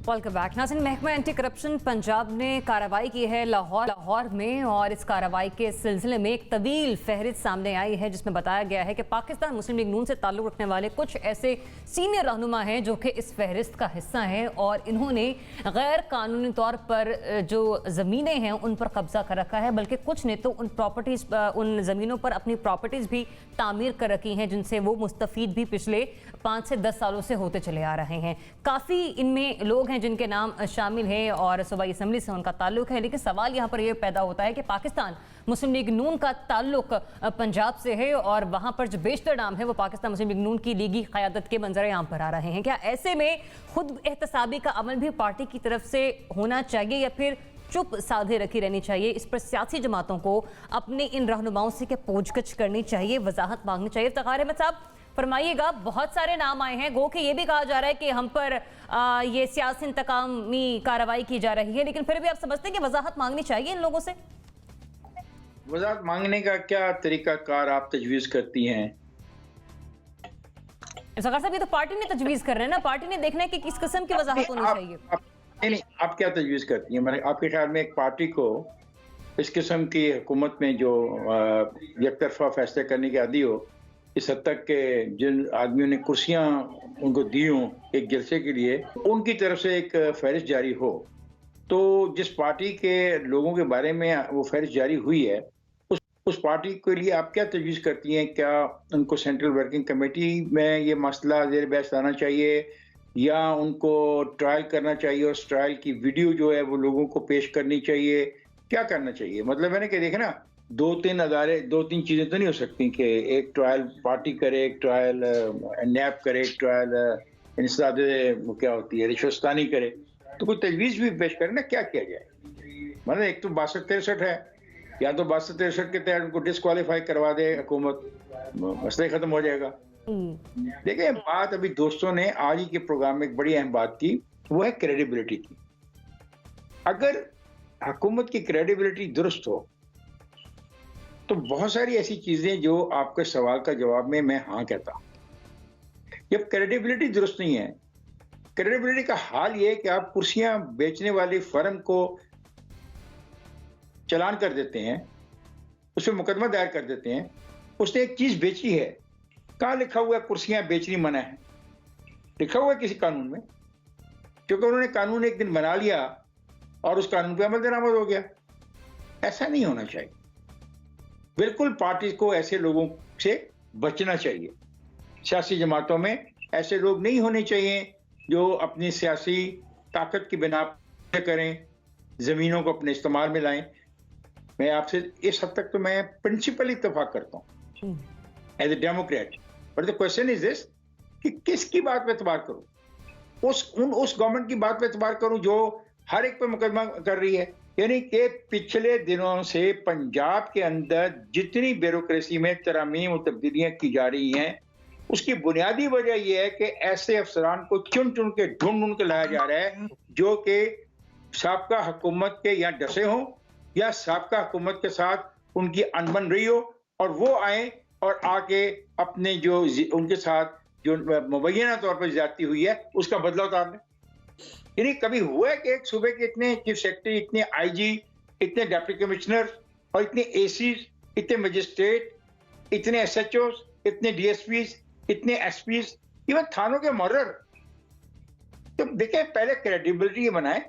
Welcome back. नाज़रीन, महकमा एंटी करप्शन पंजाब ने कार्रवाई की है लाहौर में, और इस कार्रवाई के सिलसिले में एक तवील फहरिस्त सामने आई है जिसमें बताया गया है कि पाकिस्तान मुस्लिम लीग नून से ताल्लुक़ रखने वाले कुछ ऐसे सीनियर रहनुमा हैं जो कि इस फहरिस्त का हिस्सा हैं और इन्होंने गैर कानूनी तौर पर जो ज़मीनें हैं उन पर कब्जा कर रखा है, बल्कि कुछ ने तो उन ज़मीनों पर अपनी प्रॉपर्टीज़ भी तामीर कर रखी हैं जिनसे वो मुस्तफ़ीद भी पिछले 5 से 10 सालों से होते चले आ रहे हैं। काफ़ी इनमें लोग हैं जिनके नाम शामिल हैं और सूबाई असम्बली से उनका ताल्लुक है, लेकिन सवाल यहाँ पर यह पैदा होता है कि पाकिस्तान मुस्लिम लीग नून का ताल्लुक पंजाब से है और वहाँ पर जो बेशतर नाम है वो पाकिस्तान मुस्लिम लीग नून की लीगी क़यादत के मंजर आम पर आ रहे हैं। क्या ऐसे में खुद एहतसाबी का अमल भी पार्टी की तरफ से होना चाहिए या फिर चुप साधे रखी रहनी चाहिए? इस पर सियासी जमातों को अपने इन रहनुमाओं से क्या पूछगछ करनी चाहिए, वजाहत मांगनी चाहिए? इफ्तिखार अहमद साहब फरमाइएगा। बहुत सारे नाम आए हैं, गो कि ये भी कहा जा रहा है कि हम पर ये सियासी इंतकामी कार्रवाई की जा रही है, लेकिन फिर भी आप समझते हैं कि वजाहत मांगनी चाहिए इन लोगों से? वजाहत मांगने का क्या तरीकाकार आप तजवीज़ करती हैं? इफ्तिखार साहब, ये तो पार्टी ने तजवीज़ कर रहे हैं ना, पार्टी ने देखना है कि किस किस्म की वजाहत होनी चाहिए। नहीं, आप क्या तजवीज़ करती हैं? आपके ख्याल में एक पार्टी को इस किस्म की हुकूमत में जो एकतरफा फैसले करने के आदी हो, इस हद तक के जिन आदमियों ने कुर्सियां उनको दी हों एक जलसे के लिए, उनकी तरफ से एक फहरिस्त जारी हो, तो जिस पार्टी के लोगों के बारे में वो फहरिस्त जारी हुई है उस पार्टी के लिए आप क्या तजवीज़ करती हैं? क्या उनको सेंट्रल वर्किंग कमेटी में ये मसला ज़ेर बहस लाना चाहिए या उनको ट्रायल करना चाहिए और उस ट्रायल की वीडियो जो है वो लोगों को पेश करनी चाहिए? क्या करना चाहिए? मतलब मैंने क्या देखा ना, 2-3 चीज़ें तो नहीं हो सकती कि एक ट्रायल पार्टी करे, एक ट्रायल नैब करे, एक ट्रायल इंसदाद वो क्या होती है रिश्वतस्तानी करे, तो कोई तजवीज़ भी पेश करे ना, क्या किया जाए? मतलब एक तो 62-63 है, या तो 62-63 के तहत उनको डिस्क्वालीफाई करवा दे हुकूमत, मसला ही ख़त्म हो जाएगा। देखिए, बात अभी दोस्तों ने आज ही के प्रोग्राम में एक बड़ी अहम बात की, वो है क्रेडिबिलिटी की। अगर हुकूमत की क्रेडिबिलिटी दुरुस्त हो तो बहुत सारी ऐसी चीजें जो आपके सवाल का जवाब में मैं हाँ कहता। जब क्रेडिबिलिटी दुरुस्त नहीं है, क्रेडिबिलिटी का हाल ये है कि आप कुर्सियां बेचने वाली फर्म को चलान कर देते हैं, उस पर मुकदमा दायर कर देते हैं, उसने एक चीज बेची है, कहाँ लिखा हुआ है कुर्सियां बेचनी मना है? लिखा हुआ है किसी कानून में, क्योंकि उन्होंने कानून एक दिन बना लिया और उस कानून पे अमल दरामद हो गया। ऐसा नहीं होना चाहिए। बिल्कुल पार्टी को ऐसे लोगों से बचना चाहिए। सियासी जमातों में ऐसे लोग नहीं होने चाहिए जो अपनी सियासी ताकत की बिना पर करें, जमीनों को अपने इस्तेमाल में लाएं। मैं आपसे इस हद तक तो मैं प्रिंसिपल इत्तेफाक करता हूं as a democrat, but the question is this कि किसकी बात पे एतबार करूं? उस गवर्नमेंट की बात पे एतबार करूं जो हर एक पे मुकदमा कर रही है। यानी कि पिछले दिनों से पंजाब के अंदर जितनी ब्यूरोक्रेसी में तरामीम और तब्दीलियां की जा रही हैं, उसकी बुनियादी वजह यह है कि ऐसे अफसरान को चुन चुन के ढूंढ के लाया जा रहा है जो कि साबका हुकूमत के या डसे हों या साबका हुकूमत के साथ उनकी अनबन रही हो, और वो आए और आके अपने जो उनके साथ जो मुबैना तौर पर ज्यादती हुई है उसका बदला उतार लें। यानी कभी हुआ है कि एक सूबे के इतने चीफ सेक्रेटरी, इतने आईजी, इतने डिप्टी कमिश्नर और इतने एसीज, इतने मजिस्ट्रेट, इतने एसएचओ, इतने डीएसपीज, इतने एसपीज, इवन थानों के मुहर्रर, तो देखिए पहले क्रेडिबिलिटी बनाए।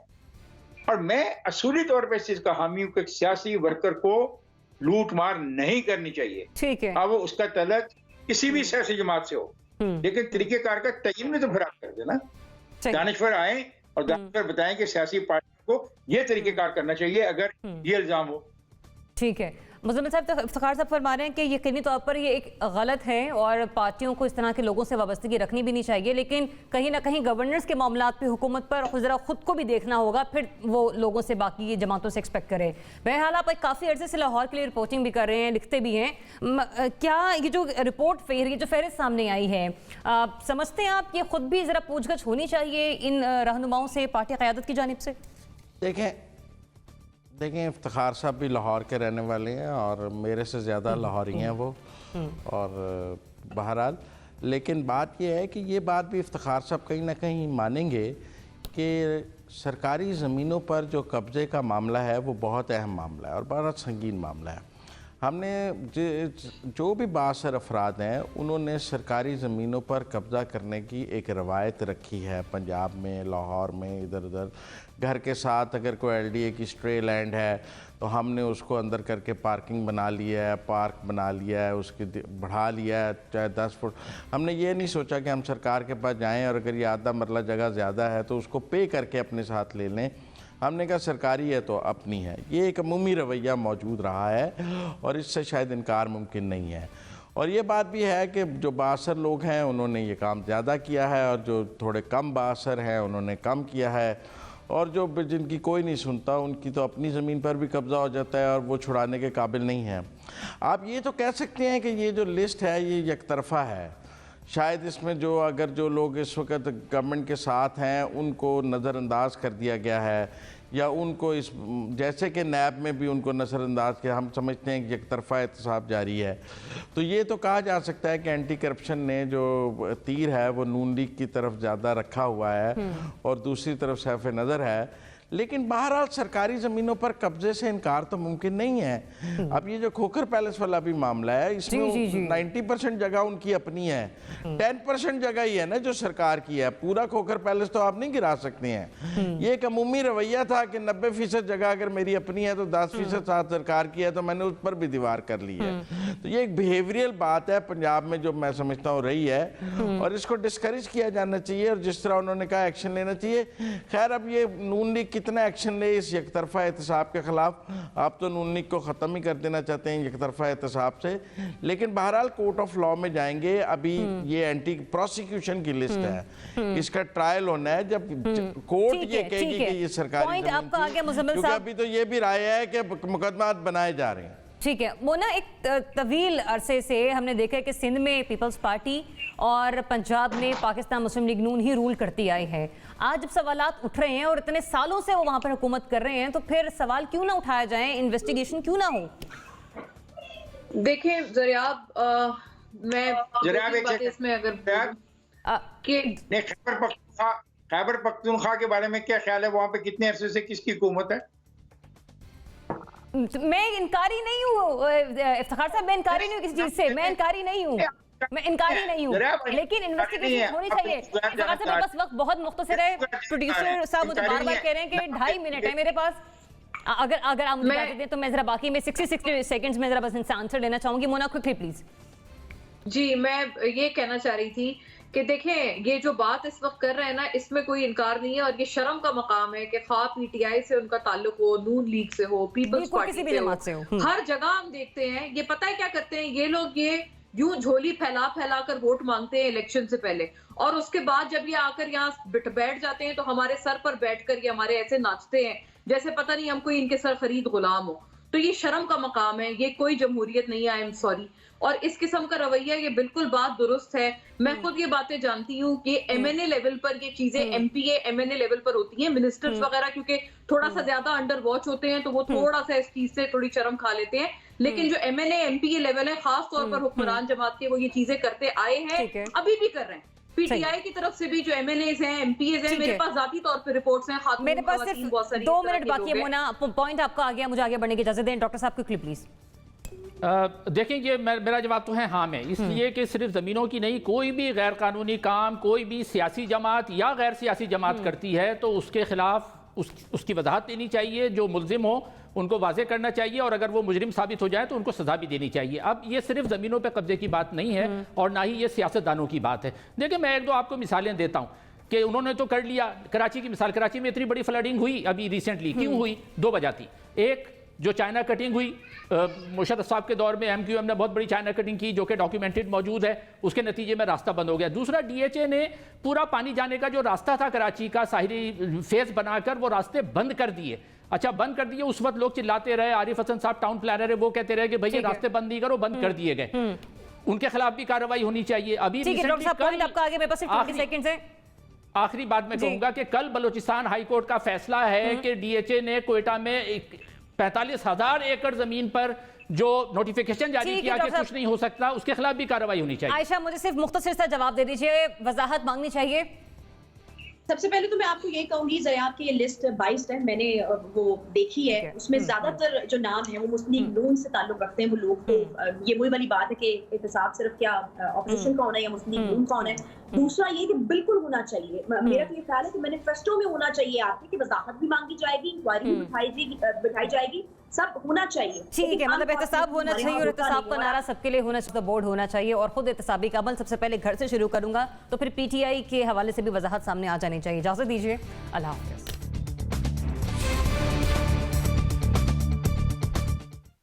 और मैं असूली तौर पर इस चीज का हामी हूं कि सियासी वर्कर को लूट मार नहीं करनी चाहिए। ठीक है, अब वो उसका तलक किसी भी सियासी जमात से हो, लेकिन तरीकेकार का तयन में तो फराक कर देना। दानिश्वर आए और दानिश्वर बताएं कि सियासी पार्टी को ये तरीकेकार करना चाहिए अगर ये इल्जाम हो। ठीक है, मुज़म्मिल साहब, तो इफ्तिखार साहब फरमा रहे हैं कि यकीनी तौर पर ये एक गलत है और पार्टियों को इस तरह के लोगों से वाबस्तगी रखनी भी नहीं चाहिए, लेकिन कहीं ना कहीं गवर्नेंस के मामलात पे हुकूमत पर ज़रा खुद को भी देखना होगा, फिर वो लोगों से बाकी ये जमातों से एक्सपेक्ट करें। बहरहाल आप काफ़ी अर्से से लाहौर के लिए रिपोर्टिंग भी कर रहे हैं, लिखते भी हैं। क्या ये जो रिपोर्ट ये जो फहरिस्त सामने आई है, समझते हैं आप ये खुद भी ज़रा पूछगछ होनी चाहिए इन रहनुमाओं से पार्टी क़यादत की जानिब से? देखें इफ्तिखार साहब भी लाहौर के रहने वाले हैं और मेरे से ज़्यादा लाहौरी हैं वो, और बहरहाल लेकिन बात यह है कि ये बात भी इफ्तिखार साहब कहीं ना कहीं मानेंगे कि सरकारी ज़मीनों पर जो कब्ज़े का मामला है वो बहुत अहम मामला है और बहुत संगीन मामला है। हमने जो भी बासर अफराद हैं उन्होंने सरकारी ज़मीनों पर कब्ज़ा करने की एक रवायत रखी है पंजाब में, लाहौर में, इधर उधर। घर के साथ अगर कोई एलडीए की स्ट्रे लैंड है तो हमने उसको अंदर करके पार्किंग बना लिया है, पार्क बना लिया है, उसकी बढ़ा लिया है चाहे 10 फुट। हमने ये नहीं सोचा कि हम सरकार के पास जाएं और अगर ये आधा मरला जगह ज़्यादा है तो उसको पे करके अपने साथ ले लें। हमने कहा सरकारी है तो अपनी है। ये एक अमूमी रवैया मौजूद रहा है और इससे शायद इनकार मुमकिन नहीं है। और ये बात भी है कि जो बासर लोग हैं उन्होंने ये काम ज़्यादा किया है और जो थोड़े कम बासर हैं उन्होंने कम किया है, और जो जिनकी कोई नहीं सुनता उनकी तो अपनी ज़मीन पर भी कब्ज़ा हो जाता है और वो छुड़ाने के काबिल नहीं है। आप ये तो कह सकते हैं कि ये जो लिस्ट है ये यकतरफ़ा है। शायद इसमें जो अगर जो लोग इस वक्त गवर्नमेंट के साथ हैं उनको नज़रअंदाज कर दिया गया है, या उनको इस जैसे कि नैब में भी उनको नज़रअंदाज किया, हम समझते हैं कि एक तरफा एहतसाब जारी है। तो ये तो कहा जा सकता है कि एंटी करप्शन ने जो तीर है वो नून लीग की तरफ ज़्यादा रखा हुआ है और दूसरी तरफ सैफ नज़र है। लेकिन बहरहाल सरकारी ज़मीनों पर कब्जे से इनकार तो मुमकिन नहीं है। अब ये जो खोखर पैलेस वाला भी मामला है इसमें 90% जगह उनकी अपनी है, 10% जगह ही है ना जो सरकार की है। पूरा खोखर पैलेस तो आप नहीं गिरा सकते हैं। ये एक अमूमी रवैया था कि 90% जगह अगर मेरी अपनी है तो 10% साथ सरकार की है, तो मैंने उस पर भी दीवार कर ली है। तो ये एक बिहेवियरल बात है पंजाब में जो मैं समझता हूँ रही है, और इसको डिस्करेज किया जाना चाहिए और जिस तरह उन्होंने कहा एक्शन लेना चाहिए। खैर अब ये नून लीग कितना एक्शन ले इस एकतरफा एहतसाब के खिलाफ, आप तो नून लीग को ख़त्म ही कर देना चाहते हैं एकतरफा एहतसाब से, लेकिन बहरहाल कोर्ट ऑफ लॉ में जाएंगे। अभी ये एंटी प्रोसिक्यूशन की लिस्ट है, इसका ट्रायल होना है जब कोर्ट ये कहेगी कि ये सरकारी ज़मीन थी, क्योंकि अभी तो ये भी राय है कि मुकदमा बनाए जा रहे हैं। ठीक है, वो ना एक तवील अरसे से हमने देखा है कि सिंध में पीपल्स पार्टी और पंजाब में पाकिस्तान मुस्लिम लीग नून ही रूल करती आई है। आज जब सवालात उठ रहे हैं और इतने सालों से वो वहां पर हुकूमत कर रहे हैं, तो फिर सवाल क्यों ना उठाया जाए, इन्वेस्टिगेशन क्यों ना हो? देखें ज़रियाब, मैं इसमें अगर खैबर पख्तूनख्वा के बारे में क्या ख्याल है? वहां पे कितने अरसे से किसकी हुकूमत है? मैं इनकारी नहीं हूँ इफ्तिखार साहब, मैं इनकारी नहीं हूँ किसी चीज से, मैं इनकारी नहीं हूँ। मैं इनकारी नहीं हूँ, लेकिन इन्वेस्टिगेशन होनी चाहिए। इफ्तिखार साहब मेरे पास वक्त बहुत मुख्तसर है, प्रोड्यूसर साहब मुझे बार बार कह रहे हैं कि 2.5 मिनट है मेरे पास। अगर आप मुझे इजाजत दें तो मैं जरा बाकी में 60 सेकंड्स में जरा बस इनसे आंसर लेना चाहूंगी। Mona quickly please. जी, मैं ये कहना चाह रही थी कि देखें, ये जो बात इस वक्त कर रहे हैं ना, इसमें कोई इनकार नहीं है और ये शर्म का मकाम है कि खा पीटीआई से उनका ताल्लुक हो, नून लीग से हो, पीपल्स पार्टी से हो, हर जगह हम देखते हैं ये पता है क्या करते हैं ये लोग, ये यूं झोली फैला फैला कर वोट मांगते हैं इलेक्शन से पहले, और उसके बाद जब ये आकर यहाँ बैठ जाते हैं तो हमारे सर पर बैठकर ये हमारे ऐसे नाचते हैं जैसे पता नहीं हम कोई इनके सर खरीद गुलाम हो। तो ये शर्म का मकाम है, ये कोई जमहूरियत नहीं है, आई एम सॉरी। और इस किस्म का रवैया, ये बिल्कुल बात दुरुस्त है। मैं खुद ये बातें जानती हूँ कि एमएनए लेवल पर ये चीजें, एमपीए एमएनए लेवल पर होती हैं, मिनिस्टर्स वगैरह क्योंकि थोड़ा सा ज्यादा अंडर वॉच होते हैं तो वो थोड़ा सा इस चीज से थोड़ी शर्म खा लेते हैं, लेकिन जो एमएनए एमपीए लेवल है, खास तौर पर हुक्मरान जमात के, वो ये चीजें करते आए हैं, अभी भी कर रहे हैं। पीटीआई की तरफ से भी जो एमएनएज हैं, एमपीएज हैं, मेरे पास जाती तौर पर रिपोर्ट्स हैं, मेरे पास सिर्फ 2 मिनट बाकी है। मोना, पॉइंट आपका आ गया, मुझे आगे बढ़ने की इजाजत दें। डॉक्टर साहब क्विकली प्लीज। देखें, ये मेरा जवाब तो है हाँ में, इसलिए कि सिर्फ ज़मीनों की नहीं, कोई भी गैर कानूनी काम कोई भी सियासी जमात या गैर सियासी जमात करती है तो उसके खिलाफ उसकी वजाहत देनी चाहिए, जो मुल्जिम हो उनको वाजे करना चाहिए, और अगर वो मुजरिम साबित हो जाए तो उनको सजा भी देनी चाहिए। अब ये सिर्फ ज़मीनों पे कब्जे की बात नहीं है और ना ही ये सियासतदानों की बात है। देखिए, मैं 1-2 आपको मिसालें देता हूँ कि उन्होंने तो कर लिया। कराची की मिसाल, कराची में इतनी बड़ी फ्लडिंग हुई अभी रिसेंटली, क्यों हुई? 2 वजह थी। एक, जो चाइना कटिंग हुई, मुशर्रफ साहब के दौर में एमक्यूएम ने बहुत बड़ी चाइना कटिंग की जो कि डॉक्यूमेंटेड मौजूद है, उसके नतीजे में रास्ता बंद हो गया। दूसरा, डीएचए ने पूरा पानी जाने का जो रास्ता था कराची का, साहिली फेस बनाकर वो रास्ते बंद कर दिए। अच्छा, बंद कर दिए, उस वक्त लोग चिल्लाते रहे, आरिफ हसन साहब टाउन प्लानर है, वो कहते रहे कि भैया रास्ते बंद नहीं करो, बंद कर दिए गए। उनके खिलाफ भी कार्रवाई होनी चाहिए। अभी आखिरी बात मैं कहूंगा कि कल बलोचिस्तान हाई कोर्ट का फैसला है कि डीएचए ने कोयटा में 45,000 एकड़ जमीन पर जो नोटिफिकेशन जारी किया कि कुछ नहीं हो सकता, उसके खिलाफ भी कार्रवाई होनी चाहिए। आयशा, मुझे सिर्फ मुख्तसर सा जवाब दे दीजिए, वजाहत मांगनी चाहिए। सबसे पहले तो मैं आपको ये कहूंगी, ज़याब की ये लिस्ट 22 है, मैंने वो देखी है, उसमें ज्यादातर जो नाम है वो मुस्लिम नून से ताल्लुक रखते हैं वो लोग। तो ये वही वाली बात है कि एहतसाब सिर्फ क्या ऑपोजिशन का होना है या मुस्लिम नून का होना है। दूसरा ये कि बिल्कुल होना चाहिए, मेरा तो ये ख्याल है कि मैनिफेस्टो में होना चाहिए आपके, कि वजाहत भी मांगी जाएगी, इंक्वायरी भी बिठाई जाएगी, सब होना चाहिए। ठीक है, मतलब एहतसाब होना चाहिए और एहतसाब का नारा सबके लिए होना चाहिए, बोर्ड होना चाहिए और खुद एहतसाबी का अमल सबसे पहले घर से शुरू करूंगा, तो फिर पीटीआई के हवाले से भी वजाहत सामने आ जानी चाहिए। इजाजत दीजिए, अल्लाह हाफ़िज़।